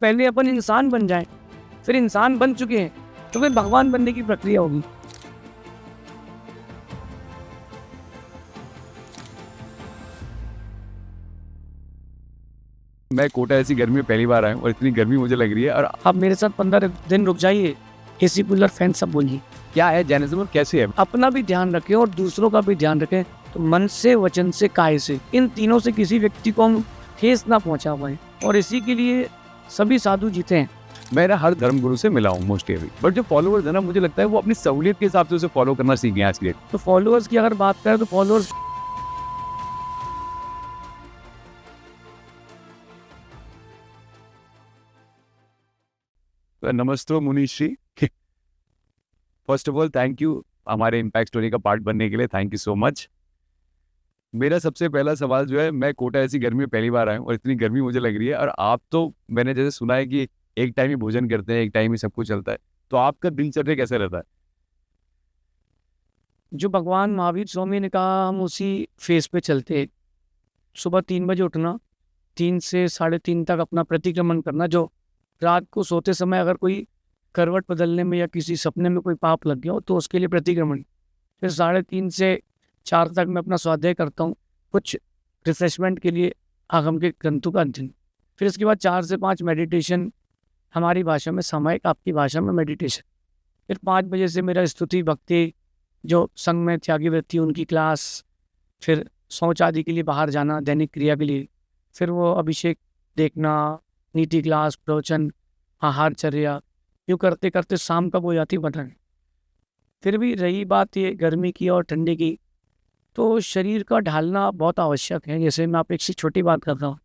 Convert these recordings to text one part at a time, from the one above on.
पहले अपन इंसान बन जाएं, फिर इंसान बन चुके हैं तो फिर भगवान बनने की प्रक्रिया होगी। मैं कोटा ऐसी गर्मी में पहली बार आया हूँ और इतनी गर्मी मुझे लग रही है। और आप मेरे साथ 15 दिन रुक जाइए, एसी कूलर फैन सब बोलिए। क्या है जैनिज्म और कैसे है? अपना भी ध्यान रखें और दूसरों का भी ध्यान रखें। तो मन से, वचन से, काय से, इन तीनों से किसी व्यक्ति को हम ठेस ना पहुंचा पाए, और इसी के लिए सभी साधु जीते हैं। मैं ना हर धर्म गुरु से मिला हूँ मोस्टली अभी, बट जो फॉलोअर्स है ना, मुझे लगता है वो अपनी सहूलियत के हिसाब से उसे फॉलो करना सीख गए आज के डेट। तो फॉलोअर्स की अगर बात करें तो फॉलोअर्स नमस्ते Munish ji. First of all thank you हमारे इम्पैक्ट स्टोरी का पार्ट बनने के लिए, थैंक यू सो मच। मेरा सबसे पहला सवाल जो है, मैं कोटा ऐसी गर्मी में पहली बार आया हूँ और इतनी गर्मी मुझे लग रही है, और आप तो मैंने जैसे सुना है कि एक टाइम ही भोजन करते हैं, एक टाइम ही सब कुछ चलता है, तो आपका दिनचर्या कैसे रहता है? जो भगवान महावीर स्वामी ने कहा, हम उसी फेस पे चलते हैं। सुबह 3 बजे उठना, 3 से 3:30 तक अपना प्रतिक्रमण करना। जो रात को सोते समय अगर कोई करवट बदलने में या किसी सपने में कोई पाप लग गया हो तो उसके लिए प्रतिक्रमण। फिर 3:30 से 4 तक मैं अपना स्वाध्याय करता हूँ, कुछ रिफ्रेशमेंट के लिए आगम के ग्रंथों का अध्ययन। फिर इसके बाद 4 से 5 मेडिटेशन, हमारी भाषा में सामायिक, आपकी भाषा में मेडिटेशन। फिर 5 बजे से मेरा स्तुति भक्ति, जो संघ में त्यागी वृत्ति उनकी क्लास। फिर शौच आदि के लिए बाहर जाना, दैनिक क्रिया के लिए। फिर वो अभिषेक देखना, नीति क्लास, प्रवचन, आहारचर्या, यूँ करते करते शाम कब हो जाती पता नहीं। फिर भी रही बात ये गर्मी की और ठंडी की, तो शरीर का ढालना बहुत आवश्यक है। जैसे मैं आप एक सी छोटी बात करता हूँ,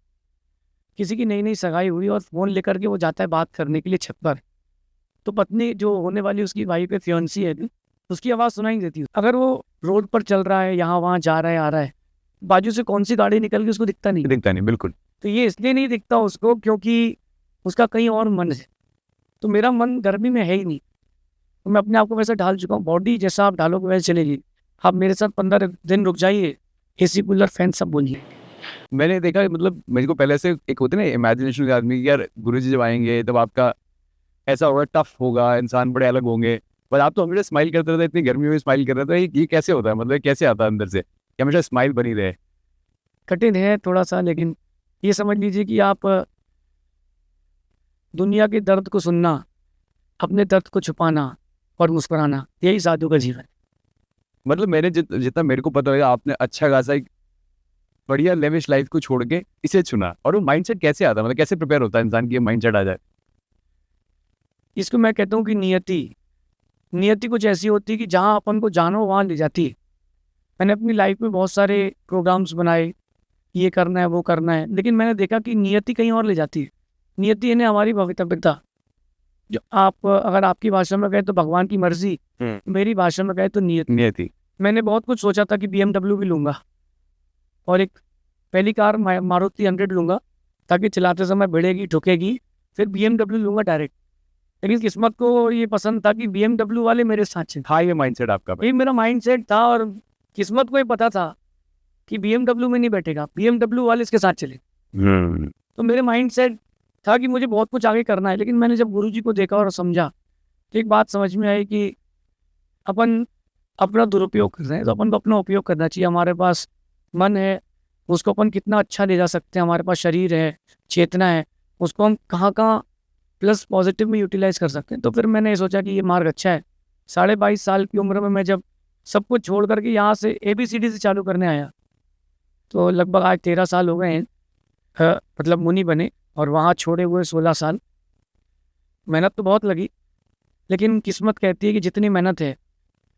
किसी की नई नई सगाई हुई और फ़ोन लेकर के वो जाता है बात करने के लिए छत पर, तो पत्नी जो होने वाली उसकी वाइफ है, फियांसी है, उसकी आवाज़ सुनाई देती है। अगर वो रोड पर चल रहा है, यहाँ वहाँ जा रहा है, आ रहा है, बाजू से कौन सी गाड़ी निकल गई उसको दिखता नहीं। बिल्कुल। तो ये इसलिए नहीं दिखता उसको क्योंकि उसका कहीं और मन है। तो मेरा मन गर्मी में है ही नहीं, तो मैं अपने आप को वैसे ढाल चुका हूँ। बॉडी जैसा आप ढालोगे वैसे चलेगी। आप मेरे साथ 15 दिन रुक जाइए, एसी कूलर फैन सब बोलिए। मैंने देखा, मतलब मेरे को पहले से एक होते ना इमेजिनेशन आदमी की, यार गुरुजी जब आएंगे तब आपका ऐसा होगा, टफ होगा, इंसान बड़े अलग होंगे, पर आप तो हमेशा स्माइल करते रहते, इतनी गर्मी में स्माइल कर रहे थे। ये कैसे होता है, मतलब कैसे आता है अंदर से कि हमेशा स्माइल बनी रहे? कठिन है थोड़ा सा, लेकिन ये समझ लीजिए कि आप दुनिया के दर्द को सुनना, अपने दर्द को छुपाना और मुस्कुराना, यही साधु का जीवन। मतलब मैंने जितना मेरे को पता होगा, आपने अच्छा खासा एक बढ़िया लेविश लाइफ को छोड़ के इसे चुना। और वो माइंडसेट कैसे आता है, मतलब कैसे प्रिपेयर होता है इंसान की माइंडसेट आ जाए? इसको मैं कहता हूँ कि नियति कुछ ऐसी होती है कि जहाँ अपन को जानो वहाँ ले जाती है। मैंने अपनी लाइफ में बहुत सारे प्रोग्राम्स बनाए, ये करना है वो करना है, लेकिन मैंने देखा कि नियति कहीं और ले जाती है। नियति यानी हमारी भवितव्यता। जो आप अगर आपकी भाषा में कहे तो भगवान की मर्जी, मेरी भाषा में कहे तो नियति। मैंने बहुत कुछ सोचा था कि BMW भी लूँगा और एक पहली कार मारुति 100 लूँगा, ताकि चलाते समय भिड़ेगी, ठुकेगी। फिर BMW लूँगा डायरेक्ट, लेकिन किस्मत को ये पसंद था कि BMW वाले मेरे साथ चले। हाँ, ये माइंडसेट आपका ये मेरा माइंडसेट था, और किस्मत को ये पता था कि BMW में नहीं बैठेगा, BMW वाले इसके साथ चले। तो मेरे माइंडसेट था कि मुझे बहुत कुछ आगे करना है। लेकिन मैंने जब गुरुजी को देखा और समझा तो एक बात समझ में आई कि अपन अपना दुरुपयोग कर रहे हैं, तो अपन को अपना उपयोग करना चाहिए। हमारे पास मन है, उसको अपन कितना अच्छा ले जा सकते हैं। हमारे पास शरीर है, चेतना है, उसको हम कहाँ कहाँ प्लस पॉजिटिव में यूटिलाइज कर सकते हैं। तो फिर मैंने सोचा कि ये मार्ग अच्छा है। 22.5 साल की उम्र में मैं जब सब कुछ छोड़ करके यहाँ से ABCD से चालू करने आया, तो लगभग आज 13 साल हो गए हैं, मतलब मुनि बने, और वहाँ छोड़े हुए 16 साल। मेहनत तो बहुत लगी, लेकिन किस्मत कहती है कि जितनी मेहनत है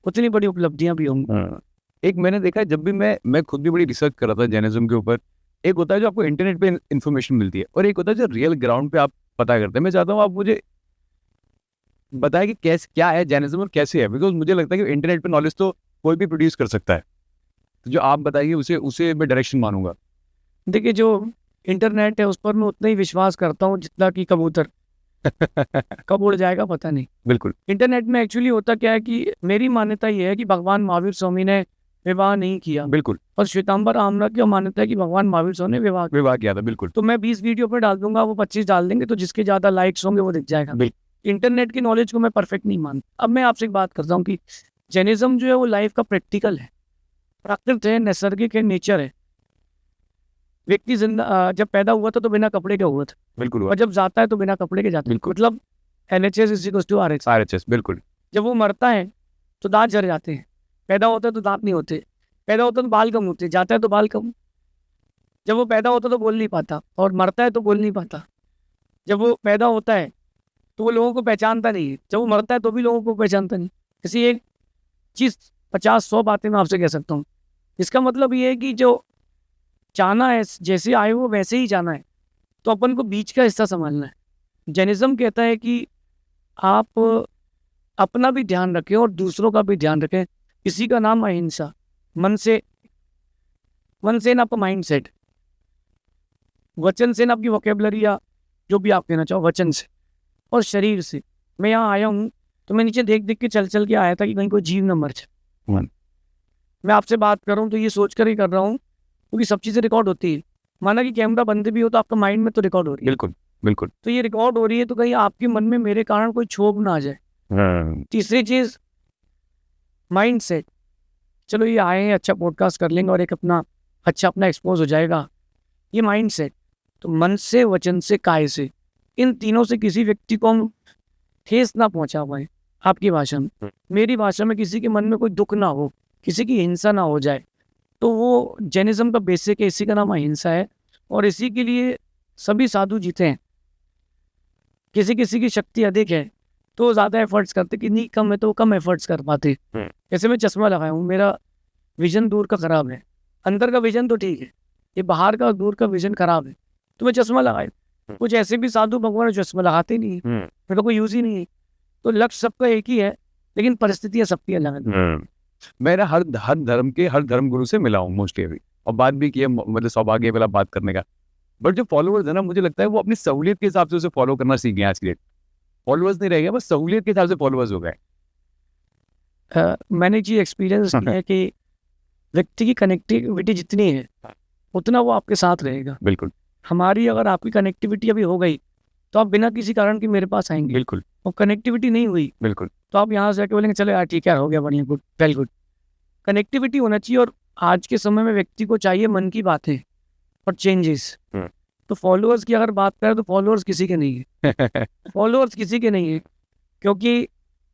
उतनी बड़ी उपलब्धियाँ भी होंगी। एक मैंने देखा है, जब भी मैं खुद भी बड़ी रिसर्च कर रहा था जैनिज्म के ऊपर, एक होता है जो आपको इंटरनेट पे इन्फॉर्मेशन मिलती है, और एक होता है जो रियल ग्राउंड पे आप पता करते हैं। मैं चाहता हूँ आप मुझे बताएं कि कैसे, क्या है जैनिज्म और कैसे है, बिकॉज मुझे लगता है कि इंटरनेट पे नॉलेज तो कोई भी प्रोड्यूस कर सकता है, तो जो आप बताइए उसे मैं डायरेक्शन मानूंगा। देखिए, जो इंटरनेट है उस पर मैं उतना ही विश्वास करता हूँ जितना कि कबूतर। कब उड़ जाएगा पता नहीं। बिल्कुल। इंटरनेट में एक्चुअली होता क्या है कि मेरी मान्यता ये है कि भगवान महावीर स्वामी ने विवाह नहीं किया। बिल्कुल और श्वेतांबर आमना की मान्यता है कि भगवान महावीर स्वामी ने विवाह किया। विवाह किया था, बिल्कुल। तो मैं 20 वीडियो पर डाल दूंगा, वो 25 डाल देंगे, तो जिसके ज़्यादा लाइक्स होंगे वो दिख जाएगा। इंटरनेट की नॉलेज को मैं परफेक्ट नहीं मानता। अब मैं आपसे एक बात करता हूँ कि जैनिज्म जो है वो लाइफ का प्रैक्टिकल है, प्राकृत है, नैसर्गिक है, नेचर है। व्यक्ति जिंदा जब पैदा हुआ था तो बिना कपड़े के हुआ था, बिल्कुल और जब जाता है तो बिना कपड़े के जाता है। बिल्कुल। मतलब LHS is equals to RH। RHS, बिल्कुल। जब वो मरता है तो दांत झड़ जाते हैं, पैदा होता है तो दांत नहीं होते, पैदा होता है तो बाल कम होते, जाता है तो बाल कम। जब वो पैदा होता है तो बोल नहीं पाता, और मरता है तो बोल नहीं पाता। जब वो पैदा होता है तो वो लोगों को पहचानता नहीं है, जब वो मरता है तो भी लोगों को पहचानता नहीं। ऐसी एक चीज़ 50-100 बातें मैं आपसे कह सकता हूँ। इसका मतलब ये है कि जो जाना है, जैसे आए हो वैसे ही जाना है, तो अपन को बीच का हिस्सा संभालना है। जैनिज्म कहता है कि आप अपना भी ध्यान रखें और दूसरों का भी ध्यान रखें। इसी का नाम अहिंसा। मन से ना आपका माइंड सेट, वचन से ना आपकी वोकेबलरी या जो भी आप कहना चाहो, वचन से और शरीर से। मैं यहाँ आया हूँ तो मैं नीचे देख देख के चल के आया था कि कहीं कोई जीव न मर जाए। मैं आपसे बात कर रहा हूँ तो ये सोच कर ही कर रहा हूँ, क्योंकि सब चीज़ें रिकॉर्ड होती है। माना कि कैमरा बंद भी हो तो आपका माइंड में तो रिकॉर्ड हो रही है। बिल्कुल बिल्कुल। तो ये रिकॉर्ड हो रही है तो कहीं आपके मन में मेरे कारण कोई क्षोभ ना आ जाए। तीसरी चीज़ माइंड सेट। चलो ये आए हैं, अच्छा पॉडकास्ट कर लेंगे और एक अपना एक्सपोज हो जाएगा, ये माइंड सेट। तो मन से, वचन से, काय से, इन तीनों से किसी व्यक्ति को हम ठेस ना पहुंचा पाए। आपकी भाषा में, मेरी भाषा में, किसी के मन में कोई दुख ना हो, किसी की हिंसा ना हो जाए, तो वो जैनिज्म का बेसिक है। इसी का नाम अहिंसा है, और इसी के लिए सभी साधु जीते हैं। किसी किसी की शक्ति अधिक है तो ज़्यादा एफर्ट्स करते, कितनी कम है तो कम एफर्ट्स कर पाते। जैसे मैं चश्मा लगाया हूँ, मेरा विजन दूर का खराब है, अंदर का विजन तो ठीक है, ये बाहर का दूर का विजन खराब है, तो मैं चश्मा लगाया। कुछ ऐसे भी साधु भगवान चश्मा लगाते नहीं है, मेरा कोई यूज ही नहीं है। तो लक्ष्य सबका एक ही है, लेकिन परिस्थितियाँ सबकी अलग है। मैं हर धर्म गुरु से मिला हूँ मोस्टली अभी, और बात भी की है, मतलब सौभाग्य वाला बात करने का। बट जो फॉलोअर्स है ना, मुझे लगता है वो अपनी सहूलियत के हिसाब से उसे फॉलो करना सीख गए आज की डेट। फॉलोअर्स नहीं रह गए, बस सहूलियत के हिसाब से फॉलोअर्स हो गए। मैंने जी एक्सपीरियंस किया है कि व्यक्ति की कनेक्टिविटी जितनी है उतना वो आपके साथ रहेगा। बिल्कुल। हमारी अगर आपकी कनेक्टिविटी अभी हो गई तो आप बिना किसी कारण के मेरे पास आएंगे। बिल्कुल। और कनेक्टिविटी नहीं हुई बिल्कुल, तो आप यहाँ से आके बोलेंगे चलो यार ठीक है, हो गया, बढ़िया, गुड, वेल गुड। कनेक्टिविटी होना चाहिए, और आज के समय में व्यक्ति को चाहिए मन की बातें और चेंजेस। तो फॉलोअर्स की अगर बात करें तो फॉलोअर्स किसी के नहीं है। फॉलोअर्स किसी के नहीं है, क्योंकि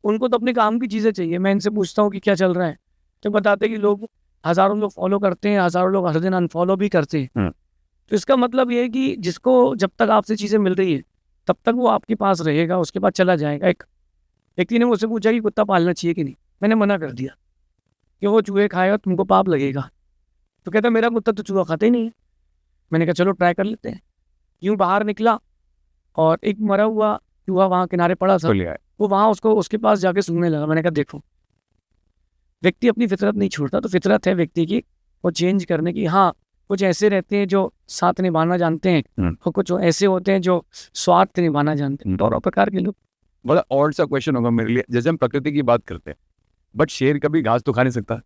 उनको तो अपने काम की चीज़ें चाहिए। मैं इनसे पूछता हूँ कि क्या चल रहा है, तो बताते हैं कि लोग, हज़ारों लोग फॉलो करते हैं, हज़ारों लोग हर दिन अनफॉलो भी करते हैं। तो इसका मतलब ये है कि जिसको जब तक आपसे चीज़ें मिल रही है तब तक वो आपके पास रहेगा, उसके बाद चला जाएगा। एक व्यक्ति ने मुझसे पूछा कि कुत्ता पालना चाहिए कि नहीं, मैंने मना कर दिया कि वो चूहे खाएगा, तुमको पाप लगेगा। तो कहता मेरा कुत्ता तो चूहा खाता ही नहीं है। मैंने कहा चलो ट्राई कर लेते हैं। यूँ बाहर निकला और एक मरा हुआ चूहा वहाँ किनारे पड़ा था, वो वहाँ उसके पास जाके सूंघने लगा। मैंने कहा देखो, व्यक्ति अपनी फितरत नहीं छोड़ता, तो फितरत है व्यक्ति की वो चेंज करने की। हाँ, कुछ ऐसे रहते हैं जो साथ निभाना जानते हैं, और कुछ ऐसे होते हैं जो स्वार्थ निभाना जानते हैं। दोनों प्रकार के लोग। बड़ा ऑड सा क्वेश्चन होगा मेरे लिए। जैसे हम प्रकृति की बात करते हैं, बट शेर कभी घास तो खा नहीं सकता,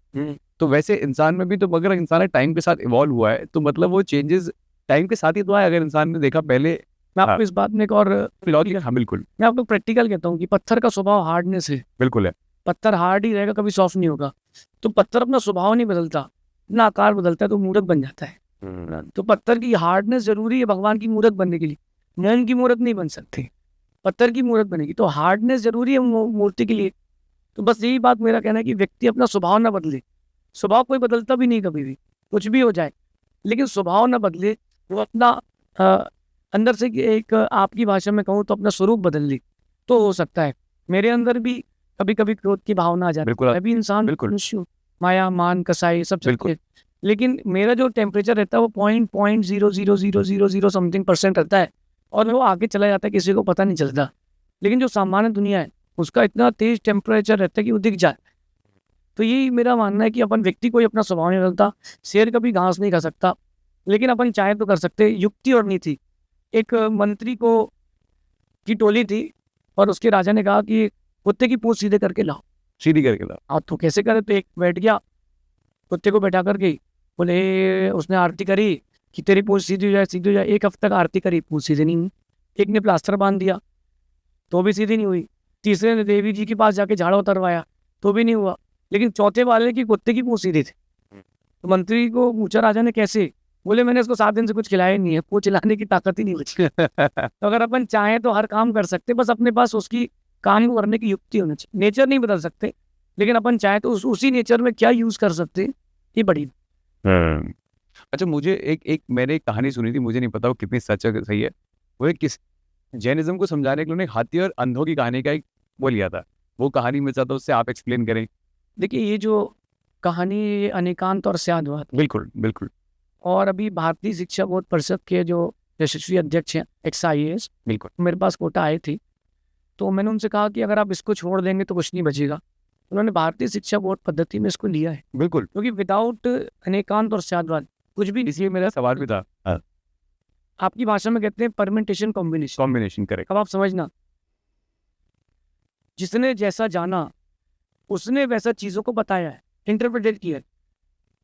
तो वैसे इंसान में भी तो अगर इंसान टाइम के साथ इवॉल्व हुआ है तो मतलब वो चेंजेस टाइम के साथ ही तो आए। अगर इंसान ने देखा पहले, मैं आपको इस बात में एक और हाँ बिल्कुल, मैं आपको प्रैक्टिकल कहता हूँ कि पत्थर का स्वभाव हार्डनेस है। बिल्कुल है, पत्थर हार्ड ही रहेगा, कभी सॉफ्ट नहीं होगा। तो पत्थर अपना स्वभाव नहीं बदलता, अपना आकार बदलता है तो मूर्त बन जाता है। तो पत्थर की हार्डनेस जरूरी है भगवान की मूर्त बनने के लिए। मोम की मूर्त नहीं बन सकती, पत्थर की मूर्त बनेगी। तो हार्डनेस जरूरी है मूर्ति के लिए। तो बस यही बात मेरा कहना है कि व्यक्ति अपना स्वभाव ना बदले। स्वभाव कोई बदलता भी नहीं, कभी भी कुछ भी हो जाए, लेकिन स्वभाव ना बदले। वो अपना अंदर से एक, आपकी भाषा में कहूँ तो अपना स्वरूप बदल ले तो हो सकता है। मेरे अंदर भी कभी कभी क्रोध की भावना आ जाती है। मैं भी इंसान, मनुष्य, माया, मान, कसाई सब चलते हैं, लेकिन मेरा जो टेम्परेचर रहता है वो 0.00000 समथिंग % रहता है, और वो आगे चला जाता है, किसी को पता नहीं चलता। लेकिन जो सामान्य दुनिया है उसका इतना तेज टेम्परेचर रहता है कि वो दिख जाए। तो यही मेरा मानना है कि अपन व्यक्ति कोई अपना स्वभाव नहीं बदलता। शेर कभी घास नहीं खा सकता, लेकिन अपन चाहे तो कर सकते। युक्ति और नीति। एक मंत्री की टोली थी और उसके राजा ने कहा कि कुत्ते की पूंछ सीधे करके लाओ। सीधी करके लाओ। तो कैसे करे, तो एक बैठ गया कुत्ते को बैठा करके बोले, उसने आरती करी कि तेरी पूंछ सीधी हो जाए, सीधी हो जाए। 1 हफ्ते तक आरती करी, पूंछ सीधी नहीं हुई। एक ने प्लास्टर बांध दिया तो भी सीधी नहीं हुई। तीसरे ने देवी जी के पास जाके झाड़ा उतरवाया तो भी नहीं हुआ। लेकिन चौथे वाले की कुत्ते की पूंछ सीधी थी। तो मंत्री को पूछा राजा ने, कैसे? बोले, मैंने इसको 7 दिन से कुछ खिलाया ही नहीं है, पूंछ चिल्लाने की ताकत ही नहीं बची। तो अगर अपन चाहें तो हर काम कर सकते, बस अपने पास उसकी काम करने की युक्ति होनी चाहिए। नेचर नहीं बदल सकते, लेकिन अपन चाहें तो उसी नेचर में क्या यूज कर सकते हैं, ये बड़ी। अच्छा, मुझे एक मैंने एक कहानी सुनी थी, मुझे नहीं पता वो कितनी सच है सही है। वो एक किस जैनिज्म को समझाने के लिए उन्होंने हाथी और अंधों की कहानी का एक वो लिया था। वो कहानी में चाहता हूं उससे आप एक्सप्लेन करें। देखिए, ये जो कहानी, ये अनेकांत और स्यादवाद, बिल्कुल बिल्कुल और अभी भारतीय शिक्षा बोर्ड परिषद के जो यशस्वी अध्यक्ष हैं, XIAS, बिल्कुल मेरे पास कोटा आए थे। तो मैंने उनसे कहा कि अगर आप इसको छोड़ देंगे तो कुछ नहीं बचेगा। उन्होंने भारतीय शिक्षा बोर्ड पद्धति में इसको लिया है, बिल्कुल। क्योंकि विदाउट अनेकांत और स्यादवाद कुछ भी। इसलिए मेरा सवाल भी था। आपकी भाषा में कहते हैं परमेंटेशन कॉम्बिनेशन। Combination correct. अब आप समझना, जिसने जैसा जाना उसने वैसा चीजों को बताया है, इंटरप्रेटेड किया है।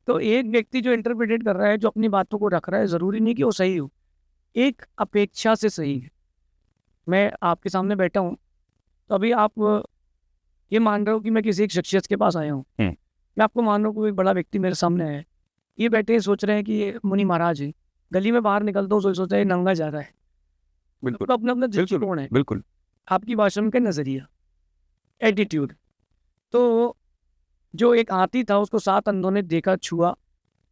तो एक व्यक्ति जो इंटरप्रेटेड कर रहा है, जो अपनी बातों को रख रहा है, जरूरी नहीं कि वो सही हो, एक अपेक्षा से सही है। मैं आपके सामने बैठा हूँ, तो अभी आप ये मान रहे हो कि मैं किसी एक शख्सियत के पास आया हूँ। मैं आपको मान रहा हूँ कोई बड़ा व्यक्ति मेरे सामने आया है, ये बैठे सोच रहे हैं कि ये मुनि महाराज है। गली में बाहर निकलता हूँ, सोचता है नंगा जा रहा है। बिल्कुल तो अपना अपना दृष्टिकोण है। बिल्कुल। आपकी भाषा में क्या नजरिया, एटीट्यूड। तो जो एक हाथी था, उसको 7 अंधों ने देखा, छुआ।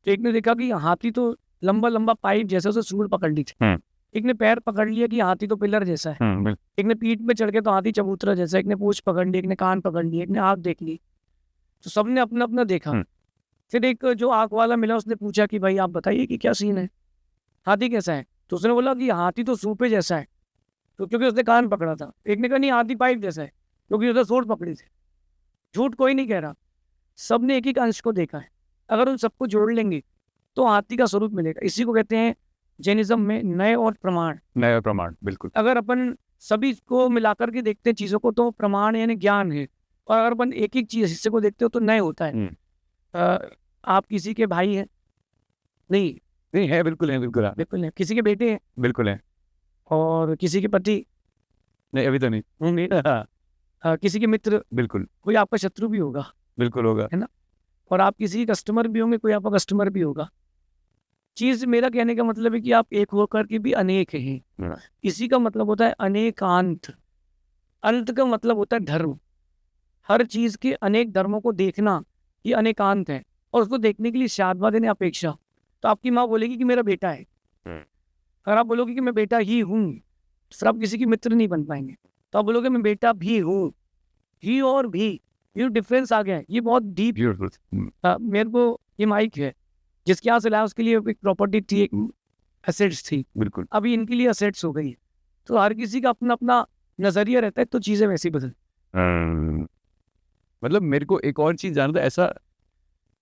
तो एक ने देखा कि हाथी तो लंबा लंबा पाइप जैसे, उसे सूंड पकड़ ली थी। एक ने पैर पकड़ लिया कि हाथी तो पिलर जैसा है। एक ने पीठ पे चढ़ के तो हाथी चबूतरा जैसा। एक ने पूंछ पकड़ ली, एक ने कान पकड़ ली, एक ने आँख देख ली। तो सबने अपना अपना देखा। फिर एक जो आँख वाला मिला, उसने पूछा कि भाई आप बताइए कि क्या सीन है, हाथी कैसा है? तो उसने बोला कि हाथी तो सूपे जैसा है, तो क्योंकि उसने कान पकड़ा था। एक ने कहा नहीं, हाथी पाइप जैसा है, क्योंकि उसने सूंड पकड़ी थी। झूठ कोई नहीं कह रहा, सबने एक ही अंश को देखा है। अगर उन सबको जोड़ लेंगे तो हाथी का स्वरूप मिलेगा। इसी को कहते हैं जैनिज्म में नए और प्रमाण। नए प्रमाण, बिल्कुल। अगर अपन सभी को मिलाकर के देखते हैं चीजों को, तो प्रमाण यानी ज्ञान है। और अगर अपन एक एक चीज हिस्से को देखते हो तो नए होता है। आप किसी के भाई हैं? नहीं नहीं है, बिल्कुल है, बिल्कुल है, बिल्कुल नहीं। किसी के बेटे हैं? बिल्कुल है। और किसी के पति? नहीं, अभी तो नहीं होंगे। किसी के मित्र? बिल्कुल कोई आपका शत्रु भी होगा, बिल्कुल होगा। है ना? और आप किसी के कस्टमर भी होंगे, कोई आपका कस्टमर भी होगा। चीज, मेरा कहने का मतलब है कि आप एक होकर के भी अनेक हैं। इसी का मतलब होता है अनेकांत। अंत का मतलब होता है धर्म। हर चीज के अनेक धर्मों को देखना, ये अनेकांत है। और उसको देखने के लिए शादवा देने अपेक्षा। तो आपकी माँ बोलेगी कि मेरा बेटा है, अगर आप बोलोगे कि मैं बेटा ही हूँ, फिर आप किसी के मित्र नहीं बन पाएंगे। तो आप बोलोगे मैं बेटा भी हूँ, ही और भी, ये डिफरेंस आ गया है। ये बहुत डीप। मेरे को ये माइक है, जिसके यहाँ से लाया उसके लिए एक प्रॉपर्टी थी, एक एसेट्स थी। बिल्कुल। अभी इनके लिए एसेट्स हो गई है। तो हर किसी का अपना अपना नजरिया रहता है, तो चीजें वैसी बदल। मतलब मेरे को एक और चीज जानना था, ऐसा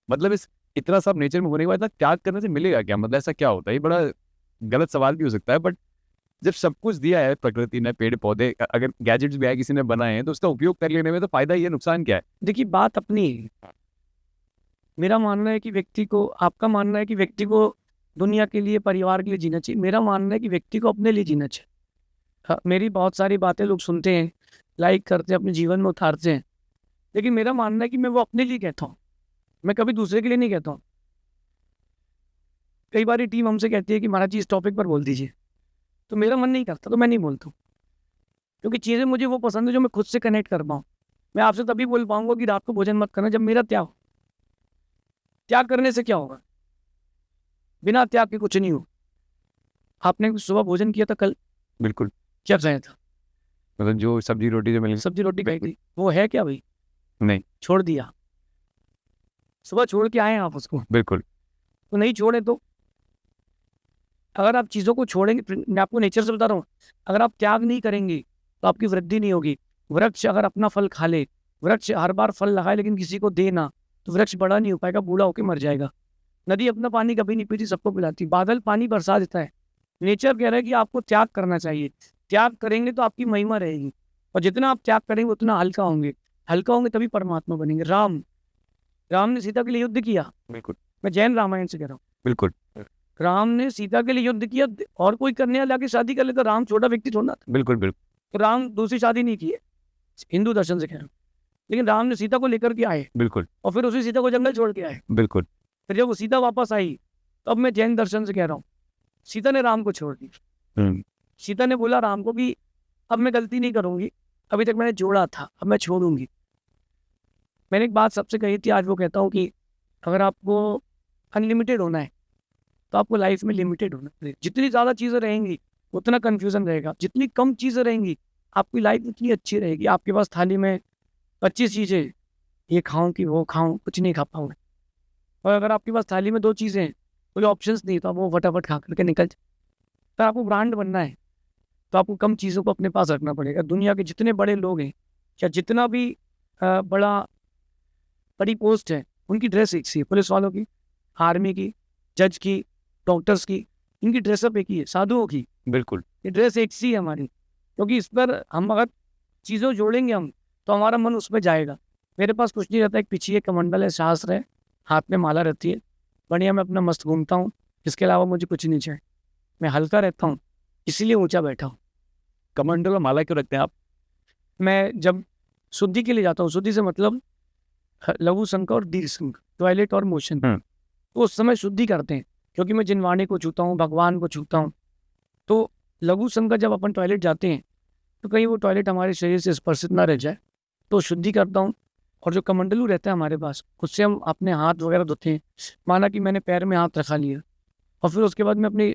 मतलब इस इतना सब नेचर में होने के बाद त्याग करने से मिलेगा क्या? मतलब ऐसा क्या होता है? ये बड़ा गलत सवाल भी हो सकता है, बट जब सब कुछ दिया है प्रकृति ने, पेड़ पौधे, अगर गैजेट्स भी आए किसी ने बनाए हैं, तो उसका उपयोग कर लेने में तो फायदा ही है, नुकसान क्या है? देखिए, बात अपनी है। मेरा मानना है कि व्यक्ति को, आपका मानना है कि व्यक्ति को दुनिया के लिए, परिवार के लिए जीना चाहिए। मेरा मानना है कि व्यक्ति को अपने लिए जीना चाहिए। मेरी बहुत सारी बातें लोग सुनते हैं, लाइक करते हैं, अपने जीवन में उतारते हैं, लेकिन मेरा मानना है कि मैं वो अपने लिए कहता हूँ, मैं कभी दूसरे के लिए नहीं कहता हूँ। कई बार टीम हमसे कहती है कि महाराज जी इस टॉपिक पर बोल दीजिए, तो मेरा मन नहीं करता, तो मैं नहीं बोलता हूँ। क्योंकि चीज़ें मुझे वो पसंद है जो मैं खुद से कनेक्ट कर पाऊँ। मैं आपसे तभी बोल पाऊंगा कि रात को भोजन मत करना जब मेरा त्याग। त्याग करने से क्या होगा? बिना त्याग के कुछ नहीं हो। आपने सुबह भोजन किया था कल? बिल्कुल। क्या खाया था? मतलब जो सब्जी रोटी जो मिली, सब्जी रोटी खाई थी, वो है क्या भाई? नहीं, छोड़ दिया। सुबह छोड़ के आए आप उसको, बिल्कुल। तो नहीं छोड़े तो अगर आप चीज़ों को छोड़ेंगे, मैं आपको नेचर से बता रहा हूँ, अगर आप त्याग नहीं करेंगे तो आपकी वृद्धि नहीं होगी। वृक्ष अगर अपना फल खा ले, वृक्ष हर बार फल लगाए लेकिन किसी को दे ना, तो वृक्ष बड़ा नहीं हो पाएगा, बूढ़ा होकर मर जाएगा। नदी अपना पानी कभी नहीं पीती, सबको पिलाती। बादल पानी बरसा देता है। नेचर कह रहा है कि आपको त्याग करना चाहिए। त्याग करेंगे तो आपकी महिमा रहेगी, और जितना आप त्याग करेंगे उतना हल्का होंगे। हल्का होंगे तभी परमात्मा बनेंगे। राम राम ने सीता के लिए युद्ध किया, बिल्कुल मैं जैन रामायण से कह रहा हूँ। बिल्कुल राम ने सीता के लिए युद्ध किया, और कोई कन्या लाके शादी कर लेता, राम छोटा व्यक्ति थोड़ा था। बिल्कुल बिल्कुल तो राम दूसरी शादी नहीं की है, हिंदू दर्शन से कह रहा हूँ। लेकिन राम ने सीता को लेकर के आए, बिल्कुल और फिर उसी सीता को जंगल छोड़ के आए। बिल्कुल फिर जब वो सीता वापस आई, तब मैं जैन दर्शन से कह रहा हूँ, सीता ने राम को छोड़ दी। सीता ने बोला राम को कि अब मैं गलती नहीं करूंगी, अभी तक मैंने जोड़ा था, अब मैं छोड़ूंगी। मैंने एक बात सबसे कही थी, आज वो कहता हूँ कि अगर आपको अनलिमिटेड होना है तो आपको लाइफ में लिमिटेड होना है। जितनी ज़्यादा चीज़ें रहेंगी उतना कन्फ्यूज़न रहेगा, जितनी कम चीज़ें रहेंगी आपकी लाइफ उतनी अच्छी रहेगी। आपके पास थाली में 25 चीज़ें, ये खाऊं कि वो खाऊं, कुछ नहीं खा पाऊंगा। और अगर आपके पास थाली में 2 चीज़ें हैं, कोई ऑप्शंस नहीं, तो आप वो फटाफट खा करके निकल जाए। तो आपको ब्रांड बनना है तो आपको कम चीज़ों को अपने पास रखना पड़ेगा। दुनिया के जितने बड़े लोग हैं, या जितना भी बड़ी पोस्ट है, उनकी ड्रेस एक सी है। पुलिस वालों की, आर्मी की, जज की, डॉक्टर्स की, इनकी ड्रेसअप एक ही है। साधुओं की बिल्कुल ये ड्रेस एक सी है हमारी, क्योंकि इस पर हम अगर चीज़ों जोड़ेंगे हम, तो हमारा मन उसमें जाएगा। मेरे पास कुछ नहीं रहता, एक पीछे एक कमंडल है, शास्त्र है, हाथ में माला रहती है, बढ़िया मैं अपना मस्त घूमता हूँ। इसके अलावा मुझे कुछ नहीं चाहिए। मैं हल्का रहता हूँ, इसीलिए ऊंचा बैठा हूँ। कमंडल और माला क्यों रखते हैं आप? मैं जब शुद्धि के लिए जाता हूँ, शुद्धि से मतलब लघु संक और दीर्घ संक, टॉयलेट और मोशन, तो उस समय शुद्धि करते हैं, क्योंकि मैं जिनवाणी को छूता हूँ, भगवान को छूता हूँ। तो लघु संक का जब अपन टॉयलेट जाते हैं तो कहीं वो टॉयलेट हमारे शरीर से स्पर्शित ना रह जाए, तो शुद्धि करता हूँ। और जो कमंडलू रहता है हमारे पास, उससे हम अपने हाथ वगैरह धोते हैं। माना कि मैंने पैर में हाथ रखा लिया, और फिर उसके बाद मैं अपनी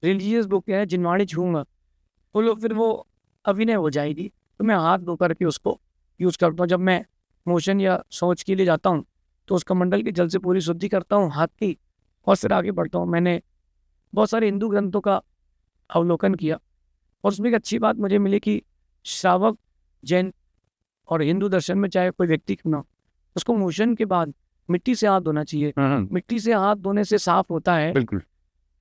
रिलीजियस बुक है जिनवाणी छूँगा, तो फिर वो अभिनय हो जाएगी। तो मैं हाथ धो करके उसको यूज़ करता हूँ। जब मैं मोशन या शौच के लिए जाता हूँ तो उस कमंडल के जल से पूरी शुद्धि करता हूँ हाथ की, और फिर आगे बढ़ता हूँ। मैंने बहुत सारे हिंदू ग्रंथों का अवलोकन किया, और उसमें एक अच्छी बात मुझे मिली कि श्रावक, जैन और हिंदू दर्शन में चाहे कोई व्यक्ति क्यों ना हो, उसको मोशन के बाद मिट्टी से हाथ धोना चाहिए। मिट्टी से हाथ धोने से साफ होता है, बिल्कुल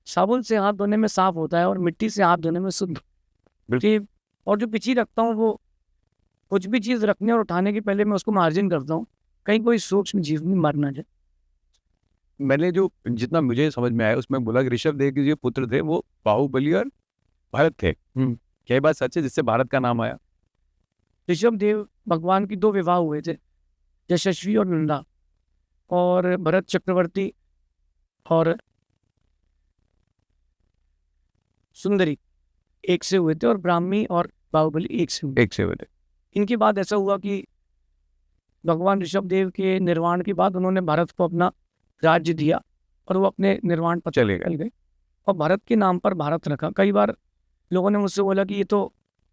साबुन से हाथ धोने में साफ होता है, और मिट्टी से हाथ धोने में शुद्ध। और जो पिची रखता हूँ, वो कुछ भी चीज़ रखने और उठाने के पहले मैं उसको मार्जिन करता हूँ, कहीं कोई सूक्ष्म जीव नहीं मर ना जाए। मैंने जो जितना मुझे समझ में आया उसमें बोला कि ऋषभ देव के जो पुत्र थे वो बाहुबली और भरत थे। क्या ये बात सच है जिससे भारत का नाम आया? ऋषभ देव भगवान की 2 विवाह हुए थे, यशस्वी और नंदा, और भरत चक्रवर्ती और सुंदरी एक से हुए थे, और ब्राह्मी और बाहुबली एक से हुए। एक से हुए थे। इनके बाद ऐसा हुआ कि भगवान ऋषभ देव के निर्वाण के बाद उन्होंने भारत को अपना राज्य दिया, और वो अपने निर्वाण पर चले गए, और भारत के नाम पर भारत रखा। कई बार लोगों ने मुझसे बोला कि ये तो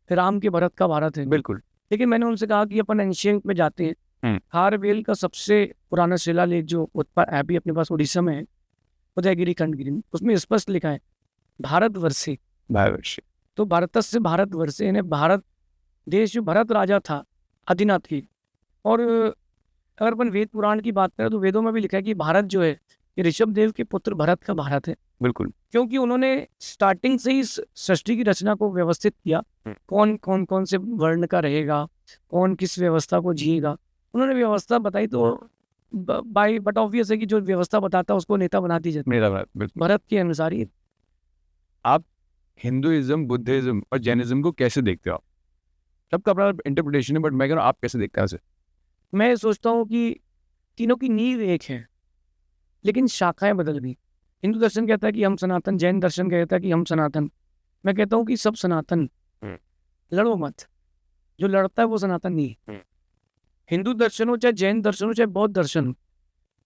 राम के भरत का भारत है। बिल्कुल। लेकिन मैंने उनसे कहा कि अपन एंशियंट में जाते हैं। खारवेल का सबसे पुराना शिलालेख जो अभी अपने पास उड़ीसा में है, उदयगिरी खंडगिरी में, उसमें स्पष्ट लिखा है भारतवर्षे। तो भारतस्य भारतवर्षे, यानी भारत देश जो भरत राजा था आदिनाथ की। और अगर अपन वेद पुराण की बात करें तो वेदों में भी लिखा है कि भारत जो है ये ऋषभ देव के पुत्र भरत का भारत है। बिल्कुल। क्योंकि उन्होंने स्टार्टिंग से ही सृष्टि की रचना को व्यवस्थित किया, कौन से वर्ण का रहेगा, कौन किस व्यवस्था को जिएगा, उन्होंने व्यवस्था बताई। तो बट ऑब्वियस है कि जो व्यवस्था बताता है उसको नेता बनाती जाती है, भरत के अनुसार ही। आप हिंदुइज्म, बुद्धिज्म और जैनिज्म को कैसे देखते हो? आप सबका अपना इंटरप्रिटेशन है, बट मैं कह रहा हूँ आप कैसे देखते हैं? मैं सोचता हूँ कि तीनों की नींव एक है, लेकिन शाखाएं बदल गई। हिंदू दर्शन कहता है कि हम सनातन, जैन दर्शन कहता है कि हम सनातन। मैं कहता हूँ कि सब सनातन, लड़ो मत। जो लड़ता है वो सनातन नहीं है। हिंदू दर्शन हो, चाहे जैन दर्शन हो, चाहे बौद्ध दर्शन हो,